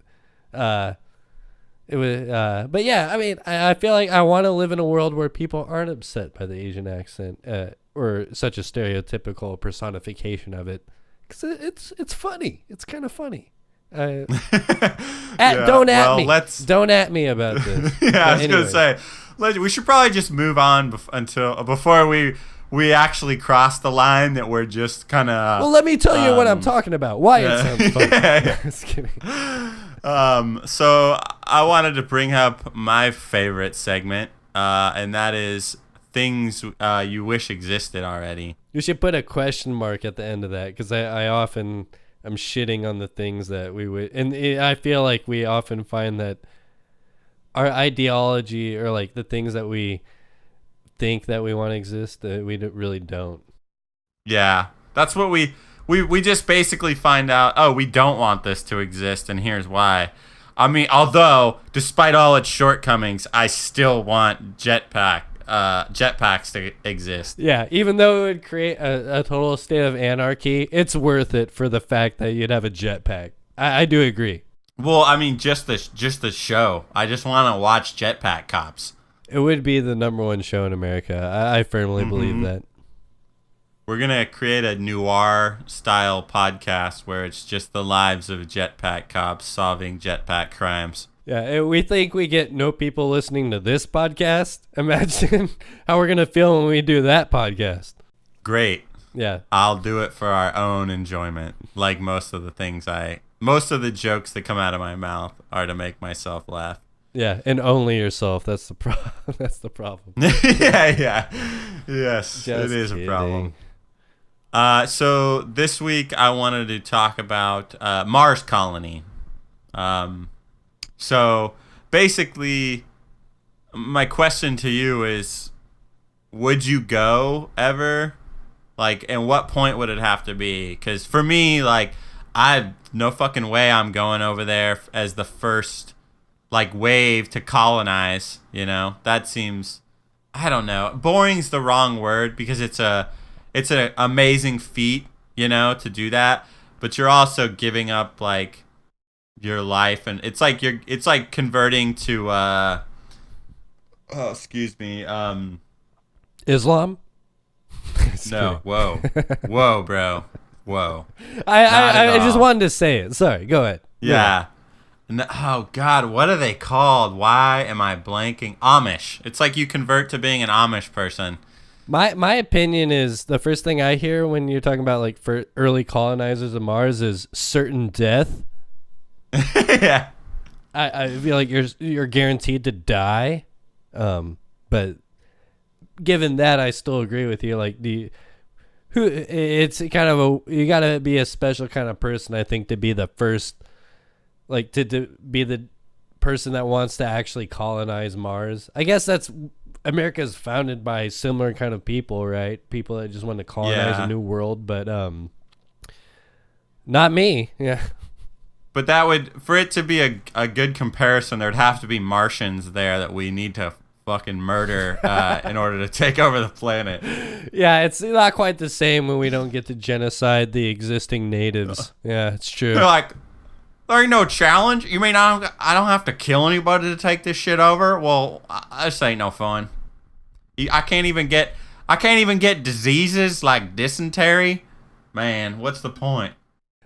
It was, but yeah, I mean, I feel like I want to live in a world where people aren't upset by the Asian accent, or such a stereotypical personification of it. Cause it's funny. It's kind of funny. Don't at me about this. Yeah, I was gonna say, we should probably just move on before we actually cross the line that we're just kind of. Well, let me tell you what I'm talking about. Why it sounds funny. Yeah. Just kidding. So I wanted to bring up my favorite segment, and that is things you wish existed already. You should put a question mark at the end of that, because I often am shitting on the things that we would, and I feel like we often find that our ideology, or like the things that we think that we want to exist, that we really don't. Yeah, that's what we just basically find out, oh, we don't want this to exist, and here's why. I mean, although, despite all its shortcomings, I still want jetpacks to exist. Yeah, even though it would create a total state of anarchy, it's worth it for the fact that you'd have a jetpack. I do agree. Well, I mean, just the show. I just want to watch Jetpack Cops. It would be the #1 show in America. I firmly believe that. We're going to create a noir-style podcast where it's just the lives of jetpack cops solving jetpack crimes. Yeah, we think we get no people listening to this podcast. Imagine how we're going to feel when we do that podcast. Great. Yeah. I'll do it for our own enjoyment. Like most of the jokes that come out of my mouth are to make myself laugh. Yeah, and only yourself. That's the problem. Yeah. Yes, Just it is kidding. a problem. So this week I wanted to talk about Mars Colony. So basically, my question to you is, would you go ever? Like, and what point would it have to be? Because for me, like, no fucking way I'm going over there as the first, like, wave to colonize, you know? That seems, I don't know. Boring's the wrong word, because it's an amazing feat, you know, to do that. But you're also giving up, like, your life, and it's like converting to Islam? No, whoa, bro, whoa. I just wanted to say it. Sorry, go ahead. Yeah. Oh God, what are they called? Why am I blanking? Amish. It's like you convert to being an Amish person. My opinion is, the first thing I hear when you're talking about like for early colonizers of Mars is certain death. Yeah. I feel like you're guaranteed to die, but given that, I still agree with you. Like it's kind of you gotta be a special kind of person, I think, to be the first, like to be the person that wants to actually colonize Mars. I guess that's America is founded by similar kind of people, right? People that just want to colonize a new world, but not me. Yeah. But that would, for it to be a good comparison, there'd have to be Martians there that we need to fucking murder in order to take over the planet. Yeah, it's not quite the same when we don't get to genocide the existing natives. Yeah, it's true. They're like, there ain't no challenge? You mean I don't have to kill anybody to take this shit over? Well, this ain't no fun. I can't even get diseases like dysentery. Man, what's the point?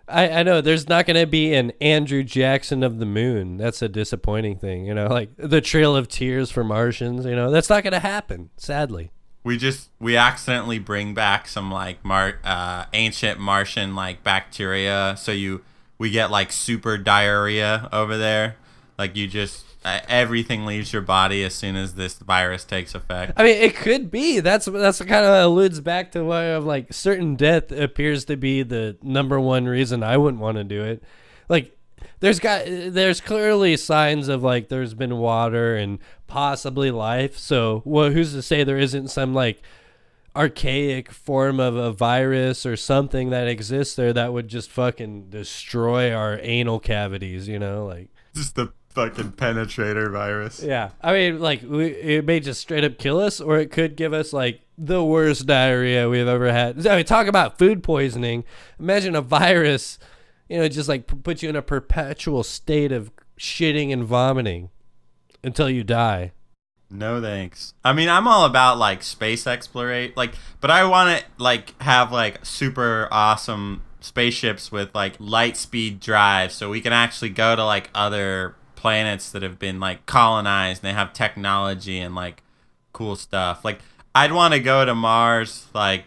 I know there's not going to be an Andrew Jackson of the moon. That's a disappointing thing, you know, like the Trail of Tears for Martians, you know, that's not going to happen, sadly. We accidentally bring back some like ancient Martian like bacteria. So we get like super diarrhea over there. Like everything leaves your body as soon as this virus takes effect. I mean, it could be. That's kind of alludes back to why of like certain death appears to be the #1 reason I wouldn't want to do it. Like, there's clearly signs of like there's been water and possibly life. So who's to say there isn't some like archaic form of a virus or something that exists there that would just fucking destroy our anal cavities, like Just the fucking penetrator virus. Yeah, I mean, like it may just straight up kill us, or it could give us like the worst diarrhea we've ever had. I mean, talk about food poisoning. Imagine a virus, just like put you in a perpetual state of shitting and vomiting until you die. No thanks. I mean, I'm all about like space exploration, but I want to like have like super awesome spaceships with like light speed drive, so we can actually go to like other planets that have been like colonized and they have technology and like cool stuff. Like I'd want to go to Mars like,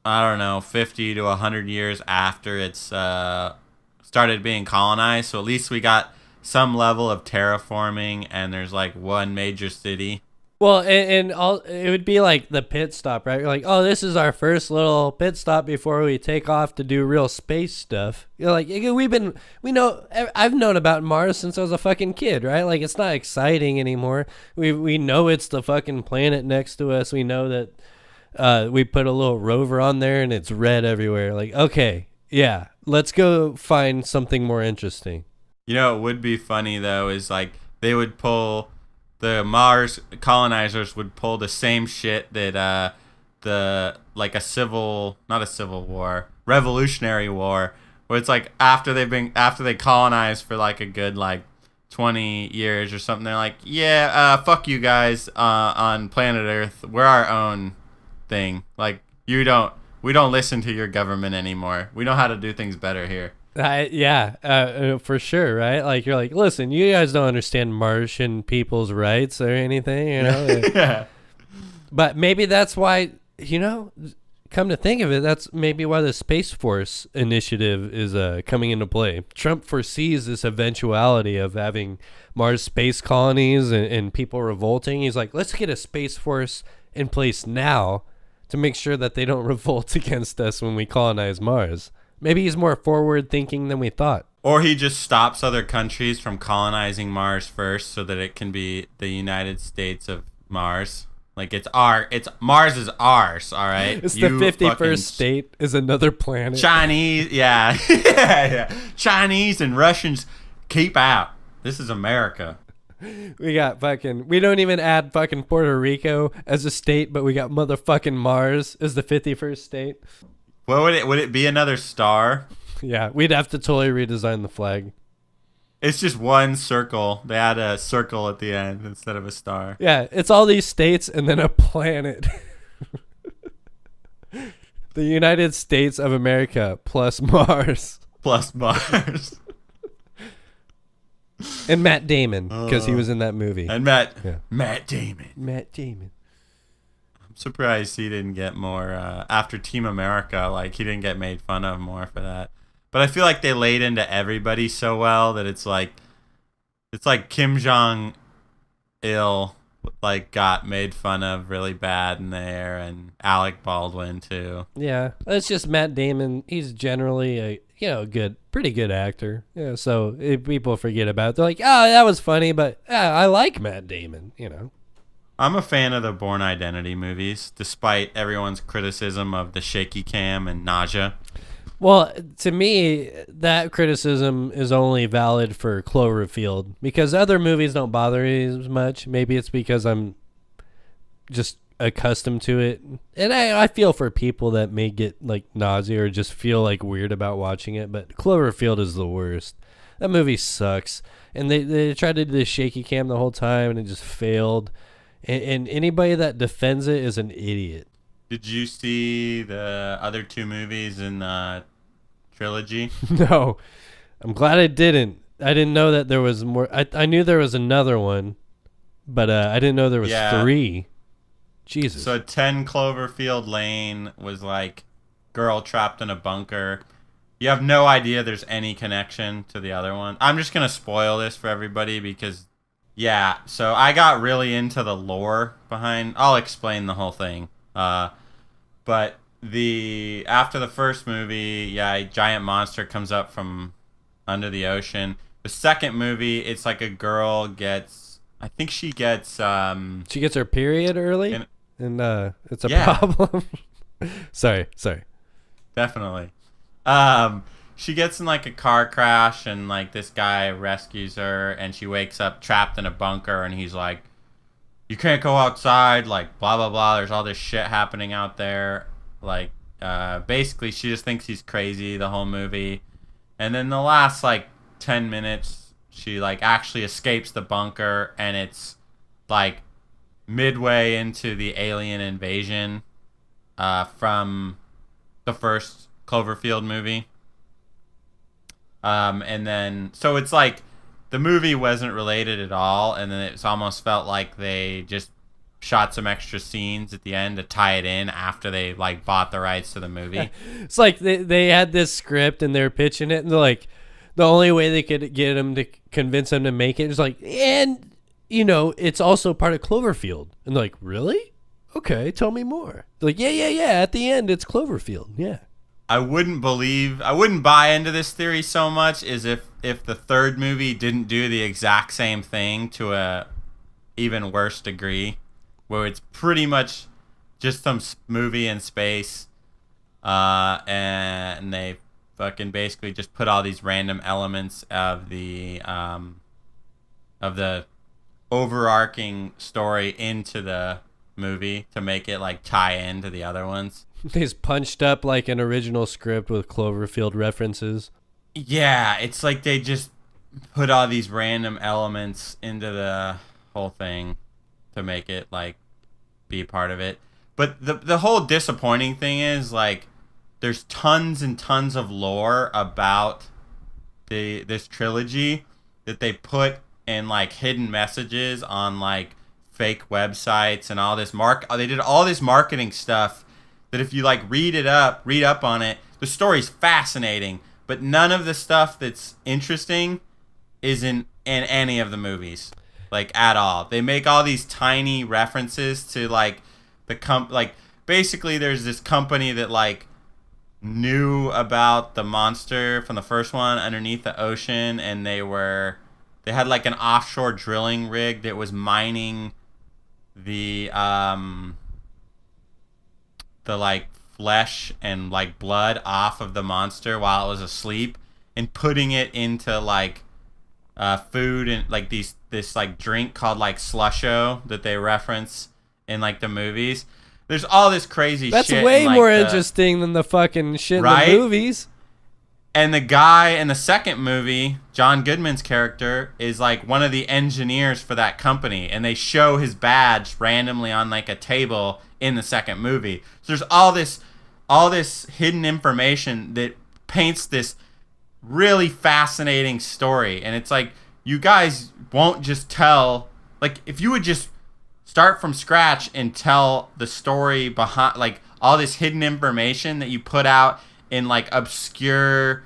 I don't know, 50 to 100 years after it's started being colonized, so at least we got some level of terraforming and there's like one major city. Well, and it would be like the pit stop, right? You're like, oh, this is our first little pit stop before we take off to do real space stuff. Like, I've known about Mars since I was a fucking kid, right? Like, it's not exciting anymore. We know it's the fucking planet next to us. We know that we put a little rover on there and it's red everywhere. Like, okay, yeah, let's go find something more interesting. It would be funny though is like they would pull. The Mars colonizers would pull the same shit that revolutionary war, where it's like after they colonized for like a good like 20 years or something, they're like, fuck you guys on planet Earth, we're our own thing. Like we don't listen to your government anymore. We know how to do things better here. For sure, right? Like you're like, listen, you guys don't understand Martian people's rights or anything, Yeah. But maybe that's why, come to think of it, that's maybe why the Space Force initiative is coming into play. Trump foresees this eventuality of having Mars space colonies and people revolting. He's like, let's get a Space Force in place now to make sure that they don't revolt against us when we colonize Mars. Maybe he's more forward thinking than we thought. Or he just stops other countries from colonizing Mars first so that it can be the United States of Mars. Like Mars is ours, all right? It's the 51st state is another planet. Chinese, yeah. Yeah. Chinese and Russians keep out. This is America. We don't even add fucking Puerto Rico as a state, but we got motherfucking Mars as the 51st state. What would it be another star? Yeah, we'd have to totally redesign the flag. It's just one circle. They add a circle at the end instead of a star. Yeah, it's all these states and then a planet. The United States of America plus Mars. Plus Mars. And Matt Damon, because he was in that movie. And Matt Damon. Matt Damon. Surprised he didn't get more after Team America. Like he didn't get made fun of more for that. But I feel like they laid into everybody so well that it's like Kim Jong Il like got made fun of really bad in there, and Alec Baldwin too. Yeah, it's just Matt Damon. He's generally a pretty good actor. Yeah, so if people forget about it, they're like, oh, that was funny, but I like Matt Damon. I'm a fan of the Bourne Identity movies, despite everyone's criticism of the shaky cam and nausea. Well, to me, that criticism is only valid for Cloverfield, because other movies don't bother me as much. Maybe it's because I'm just accustomed to it. And I feel for people that may get like nausea or just feel like weird about watching it, but Cloverfield is the worst. That movie sucks. And they tried to do the shaky cam the whole time and it just failed. And anybody that defends it is an idiot. Did you see the other two movies in the trilogy? No. I'm glad I didn't. I didn't know that there was more. I knew there was another one, but I didn't know there was 3. Jesus. So 10 Cloverfield Lane was like girl trapped in a bunker. You have no idea there's any connection to the other one. I'm just going to spoil this for everybody because... Yeah, so I got really into the lore behind... I'll explain the whole thing. But after the first movie, a giant monster comes up from under the ocean. The second movie, it's like a girl gets, I think she gets She gets her period early, and it's a problem. Sorry. Definitely. She gets in like a car crash, and like this guy rescues her, and she wakes up trapped in a bunker, and he's like, you can't go outside, like blah blah blah, there's all this shit happening out there. Like basically she just thinks he's crazy the whole movie. And then the last like 10 minutes she like actually escapes the bunker, and it's like midway into the alien invasion from the first Cloverfield movie. And then so it's like the movie wasn't related at all, and then it's almost felt like they just shot some extra scenes at the end to tie it in after they like bought the rights to the movie. It's like they had this script and they're pitching it, and they're like, the only way they could get him to convince him to make it is like, and you know, it's also part of Cloverfield. And they're like, really? Okay, tell me more. They're like, yeah. At the end, it's Cloverfield. Yeah. I wouldn't buy into this theory so much as if the third movie didn't do the exact same thing to a even worse degree, where it's pretty much just some movie in space, and they fucking basically just put all these random elements of the overarching story into the movie to make it like tie into the other ones. They just punched up like an original script with Cloverfield references. Yeah, it's like they just put all these random elements into the whole thing to make it like be a part of it. But the whole disappointing thing is like there's tons and tons of lore about this trilogy that they put in like hidden messages on like fake websites and all this they did all this marketing stuff that if you like read up on it, the story's fascinating, but none of the stuff that's interesting is in any of the movies, like at all. They make all these tiny references to like basically there's this company that like knew about the monster from the first one underneath the ocean, and they had like an offshore drilling rig that was mining the like flesh and like blood off of the monster while it was asleep, and putting it into like food and like this like drink called like Slusho that they reference in like the movies. There's all this crazy That's shit. That's way like more interesting than the fucking shit right? in the movies. And the guy in the second movie, John Goodman's character, is like one of the engineers for that company, and they show his badge randomly on like a table in the second movie. So there's all this hidden information that paints this really fascinating story, and it's like you guys won't just tell, like if you would just start from scratch and tell the story behind like all this hidden information that you put out in like obscure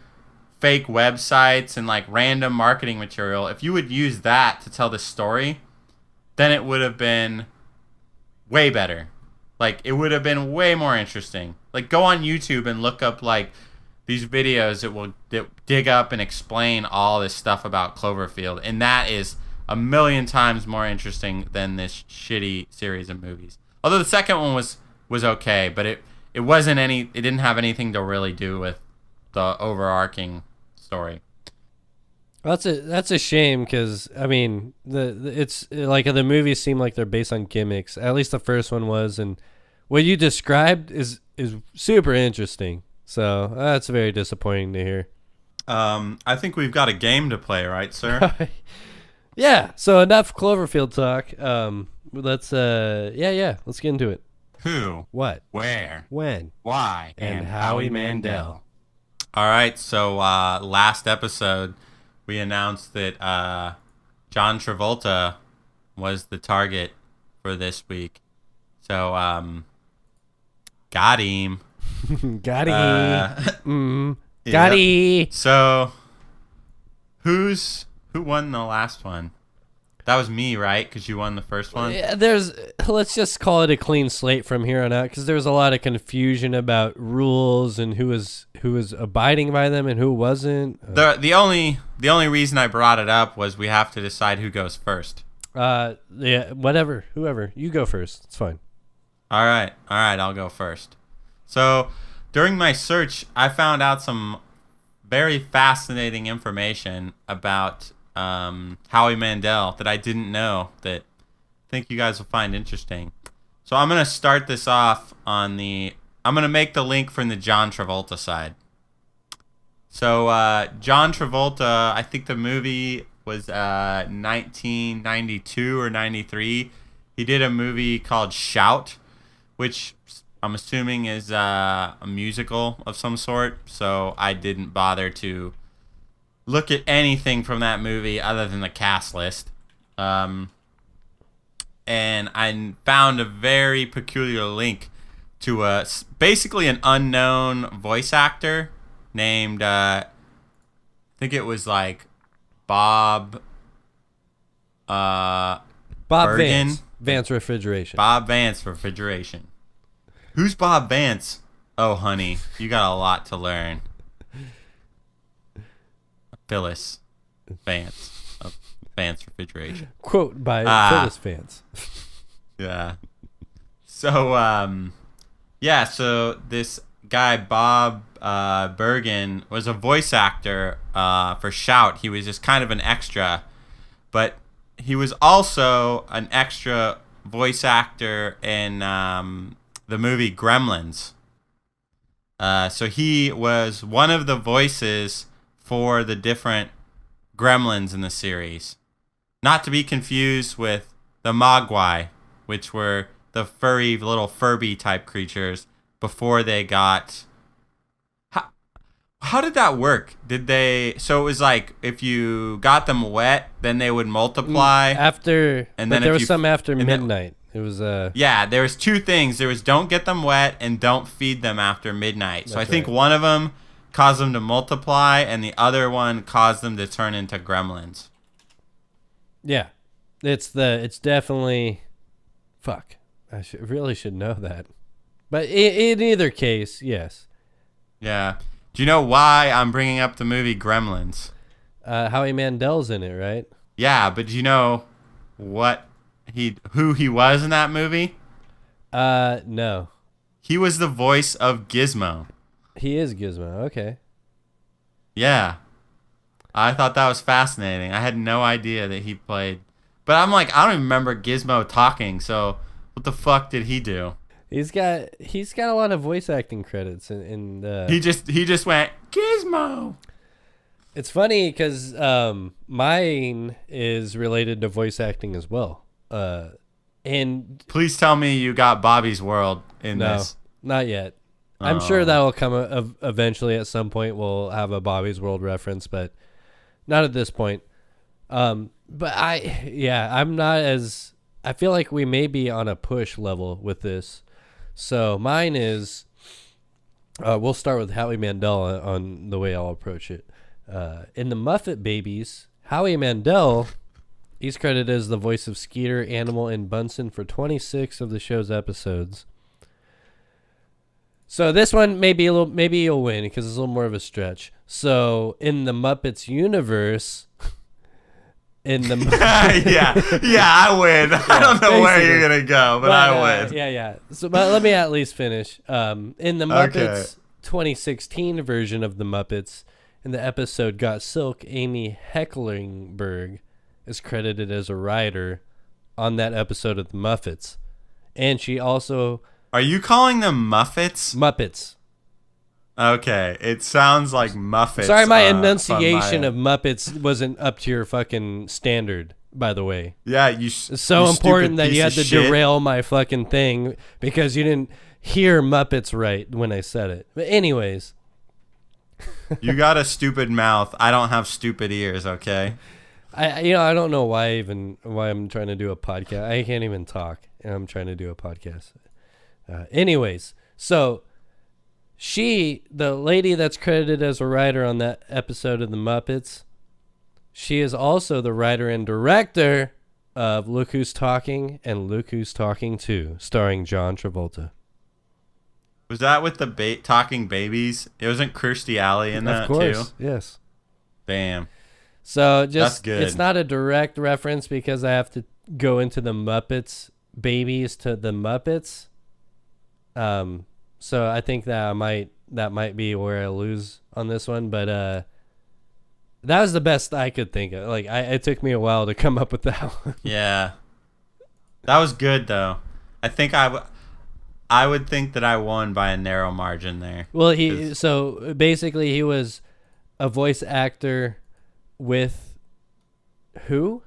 fake websites and like random marketing material, if you would use that to tell the story, then it would have been way better. Like it would have been way more interesting. Like go on YouTube and look up like these videos that dig up and explain all this stuff about Cloverfield, and that is a million times more interesting than this shitty series of movies. Although the second one was okay, but it didn't have anything to really do with the overarching story. That's a shame, because I mean it's like the movies seem like they're based on gimmicks. At least the first one was, and what you described is super interesting. So that's very disappointing to hear. I think we've got a game to play, right, sir? Yeah. So enough Cloverfield talk. Let's let's get into it. Who? What? Where? When? Why? And Howie Mandell. All right, so last episode we announced that John Travolta was the target for this week. So got him. Got him. Got him. So who won the last one? That was me, right? Because you won the first one. Yeah, let's just call it a clean slate from here on out, because there's a lot of confusion about rules and who was abiding by them and who wasn't. The only reason I brought it up was we have to decide who goes first. Yeah, whatever, whoever, you go first. It's fine. All right, I'll go first. So, during my search, I found out some very fascinating information about Howie Mandell that I didn't know that I think you guys will find interesting. So I'm going to start this off I'm going to make the link from the John Travolta side. So John Travolta, I think the movie was 1992 or 93. He did a movie called Shout, which I'm assuming is a musical of some sort. So I didn't bother to look at anything from that movie other than the cast list. And I found a very peculiar link to basically an unknown voice actor named, I think it was like Bob Bergen? Vance Refrigeration. Bob Vance Refrigeration. Who's Bob Vance? Oh, honey, you got a lot to learn. Phyllis Vance of Vance Refrigeration. Quote by Phyllis Vance. Yeah. So, so this guy, Bob Bergen, was a voice actor for Shout. He was just kind of an extra, but he was also an extra voice actor in the movie Gremlins. So he was one of the voices for the different gremlins in the series. Not to be confused with the Mogwai, which were the furry little Furby type creatures before they got... How did that work? So it was like if you got them wet, then they would multiply. There was some after midnight. It was Yeah, there was two things. There was don't get them wet and don't feed them after midnight. So I think one of them caused them to multiply, and the other one caused them to turn into gremlins. Yeah, it's definitely, fuck. I really should know that, but in either case, yes. Yeah. Do you know why I'm bringing up the movie Gremlins? Howie Mandell's in it, right? Yeah, but do you know who he was in that movie? No. He was the voice of Gizmo. He is Gizmo. Okay. Yeah. I thought that was fascinating. I had no idea that he played. But I'm like, I don't even remember Gizmo talking, so what the fuck did he do? He's got a lot of voice acting credits He just went Gizmo. It's funny because mine is related to voice acting as well. And please tell me you got Bobby's World in this. No, not yet. I'm sure that will come eventually at some point. We'll have a Bobby's World reference, but not at this point. But I'm not as... I feel like we may be on a push level with this. So mine is... we'll start with Howie Mandel on the way I'll approach it. In the Muppet Babies, Howie Mandel, he's credited as the voice of Skeeter, Animal, and Bunsen for 26 of the show's episodes. So this one maybe you'll win because it's a little more of a stretch. So in the Muppets universe, I win. Yeah, I don't know where you're gonna go, but I win. Yeah. So, but let me at least finish. In the Muppets 2016 version of the Muppets, in the episode "Got Silk," Amy Hecklingberg is credited as a writer on that episode of the Muppets, and she also. Are you calling them Muppets? Muppets. Okay, it sounds like Muppets. Sorry, my enunciation of Muppets wasn't up to your fucking standard, by the way. Yeah, it's so important that you had to derail my fucking thing because you didn't hear Muppets right when I said it. But anyways. You got a stupid mouth. I don't have stupid ears, okay? I don't know why I'm trying to do a podcast. I can't even talk, and I'm trying to do a podcast. Anyways, so the lady that's credited as a writer on that episode of the Muppets, she is also the writer and director of Look Who's Talking and Look Who's Talking 2, starring John Travolta. Was that with the talking babies? It wasn't Kirstie Alley in that Of course, too? yes. Damn. So just, That's good. it's not a direct reference because I have to go into the Muppets babies to the Muppets. So I think that might be where I lose on this one, but that was the best I could think of. Like it took me a while to come up with that one. Yeah. That was good though. I think I would think that I won by a narrow margin there. Well, so basically he was a voice actor with who?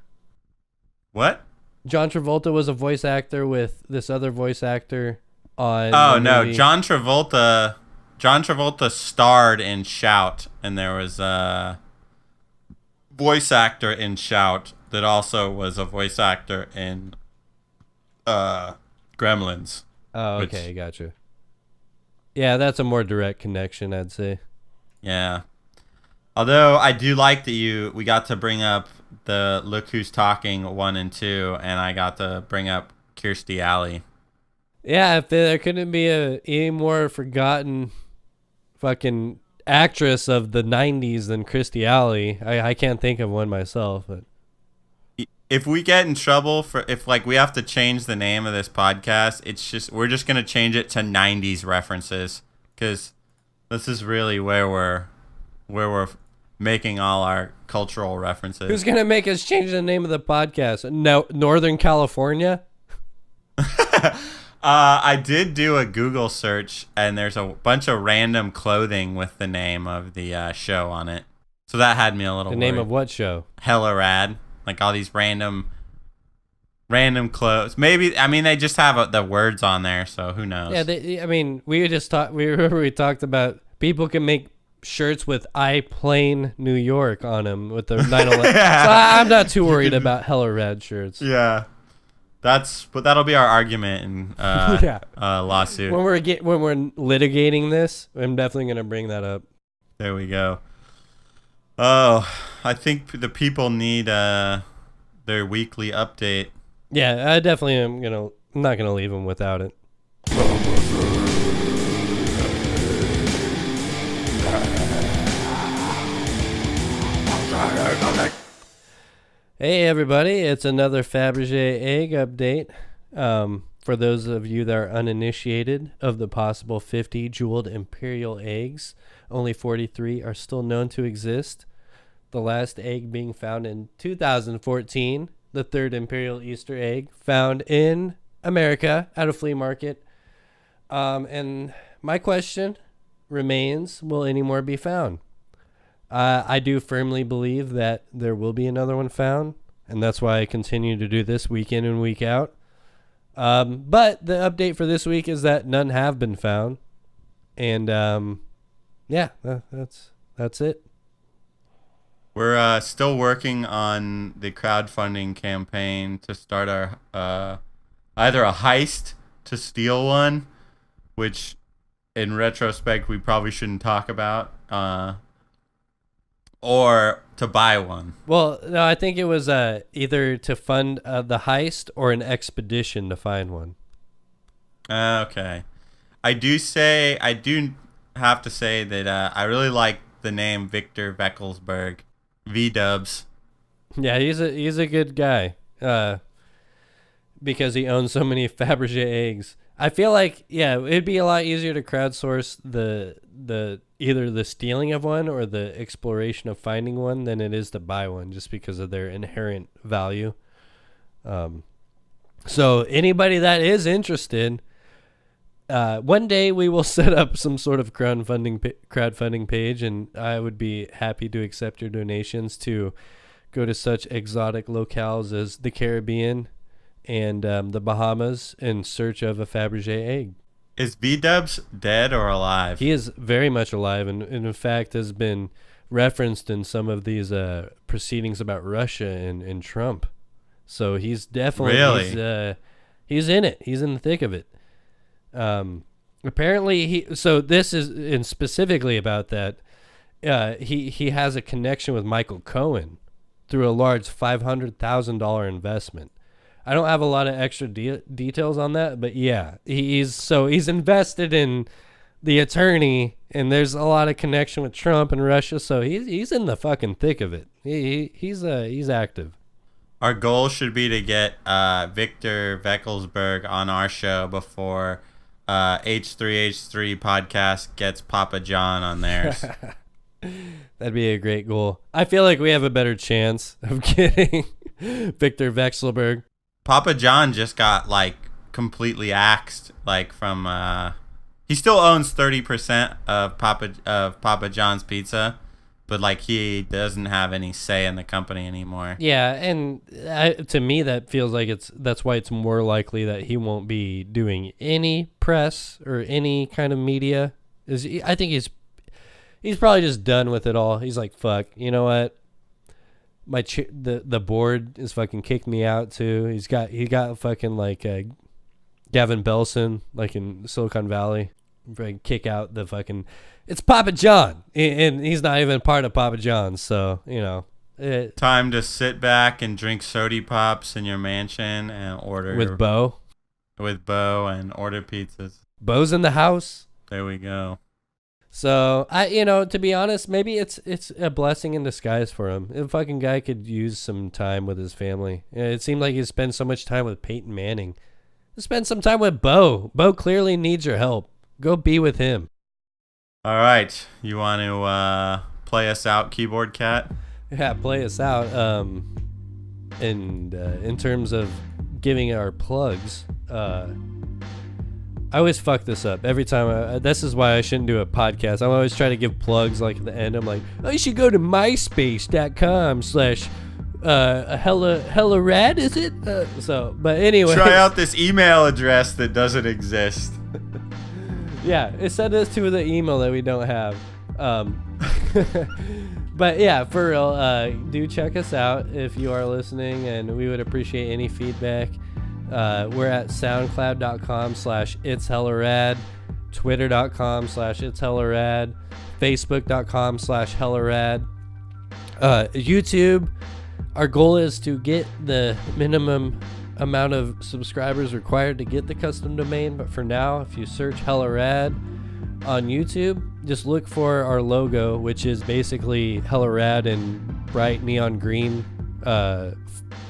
What? John Travolta was a voice actor with this other voice actor on. Oh the no, movie. John Travolta starred in Shout, and there was a voice actor in Shout that also was a voice actor in Gremlins. Oh, okay, gotcha. Yeah, that's a more direct connection, I'd say. Yeah. Although I do like that we got to bring up the Look Who's Talking 1 and 2, and I got to bring up Kirstie Alley. Yeah, if there couldn't be any more forgotten fucking actress of the 90s than Kirstie Alley. I can't think of one myself, but if we get in trouble if we have to change the name of this podcast, we're just gonna change it to 90s references, because this is really where we're making all our cultural references. Who's gonna make us change the name of the podcast? No, Northern California. I did do a Google search, and there's a bunch of random clothing with the name of the show on it, so that had me a little. The name of what show? Hella Rad. Like all these random clothes. Maybe, I mean, they just have the words on there, so who knows? Yeah, we talked about people can make shirts with I Plane New York on them with the 9/11. Yeah. So I'm not too worried about hella rad shirts. Yeah, but that'll be our argument in lawsuit. When we're litigating this, I'm definitely gonna bring that up. There we go. Oh, I think the people need their weekly update. Yeah, I definitely am I'm not gonna leave them without it. Hey everybody, it's another Faberge Egg update. For those of you that are uninitiated of the possible 50 jeweled imperial eggs, only 43 are still known to exist. The last egg being found in 2014, the third imperial Easter egg found in America at a flea market. And my question remains, will any more be found? I do firmly believe that there will be another one found, and that's why I continue to do this week in and week out. But the update for this week is that none have been found. And that's it. We're still working on the crowdfunding campaign to start our either a heist to steal one, which in retrospect we probably shouldn't talk about, or to buy one. Well, no, I think it was either to fund the heist or an expedition to find one. Okay. I do have to say that I really like the name Victor Veckelsberg. V-dubs. Yeah, he's a good guy. Because he owns so many Faberge eggs. I feel like, yeah, it'd be a lot easier to crowdsource the either the stealing of one or the exploration of finding one than it is to buy one, just because of their inherent value. So anybody that is interested, one day we will set up some sort of crowdfunding page, and I would be happy to accept your donations to go to such exotic locales as the Caribbean and the Bahamas in search of a Faberge egg. Is V-dubs dead or alive? He is very much alive, and in fact has been referenced in some of these proceedings about Russia and Trump. So he's definitely he's in it. He's in the thick of it. Apparently this is specifically about that. He has a connection with Michael Cohen through a large $500,000 investment. I don't have a lot of extra details on that, but yeah, he's invested in the attorney, and there's a lot of connection with Trump and Russia, so he's in the fucking thick of it. He's active. Our goal should be to get Victor Veckelsberg on our show before H3H3 podcast gets Papa John on theirs. That'd be a great goal. I feel like we have a better chance of getting Victor Veckelsberg. Papa John just got like completely axed, like from he still owns 30% of Papa John's Pizza, but like he doesn't have any say in the company anymore. Yeah, and to me that feels like that's why it's more likely that he won't be doing any press or any kind of media. I think he's probably just done with it all. He's like, fuck, you know what? The board is fucking kicked me out too. He got fucking like Gavin Belson, like in Silicon Valley, kick out the fucking. It's Papa John, and he's not even part of Papa John's. So you know, time to sit back and drink sody pops in your mansion and order with Bo and order pizzas. Bo's in the house. There we go. So to be honest, maybe it's a blessing in disguise for him. The fucking guy could use some time with his family. It seemed like he spent so much time with Peyton Manning. Spend some time with Bo. Bo clearly needs your help. Go be with him. All right, you want to play us out, Keyboard Cat? Yeah, play us out. And in terms of giving our plugs, I always fuck this up every time. This is why I shouldn't do a podcast. I'm always trying to give plugs like at the end. I'm like, oh, you should go to myspace.com/ hella rad, is it? But anyway. Try out this email address that doesn't exist. Yeah, send us to the email that we don't have. But yeah, for real, do check us out if you are listening, and we would appreciate any feedback. We're at soundcloud.com/itshellarad, twitter.com/itshellarad, facebook.com/hellarad, YouTube. Our goal is to get the minimum amount of subscribers required to get the custom domain, but for now, if you search hellarad on YouTube, just look for our logo, which is basically hellarad in bright neon green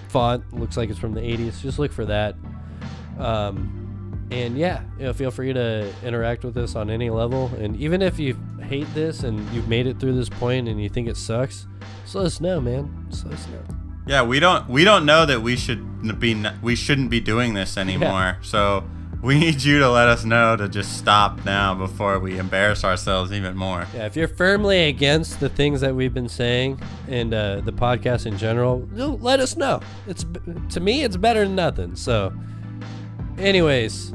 font. Looks like it's from the 80s. Just look for that. And yeah, feel free to interact with us on any level. And even if you hate this and you've made it through this point and you think it sucks, just let us know, man. Just let us know. Yeah, we don't know that we shouldn't be doing this anymore. Yeah. So we need you to let us know to just stop now before we embarrass ourselves even more. Yeah, if you're firmly against the things that we've been saying and the podcast in general, let us know. To me, it's better than nothing. So, anyways,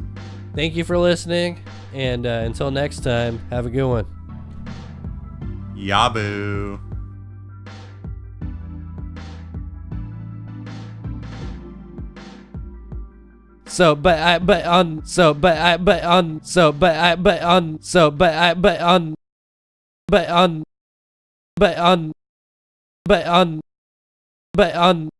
thank you for listening, and until next time, have a good one. Yabu. But on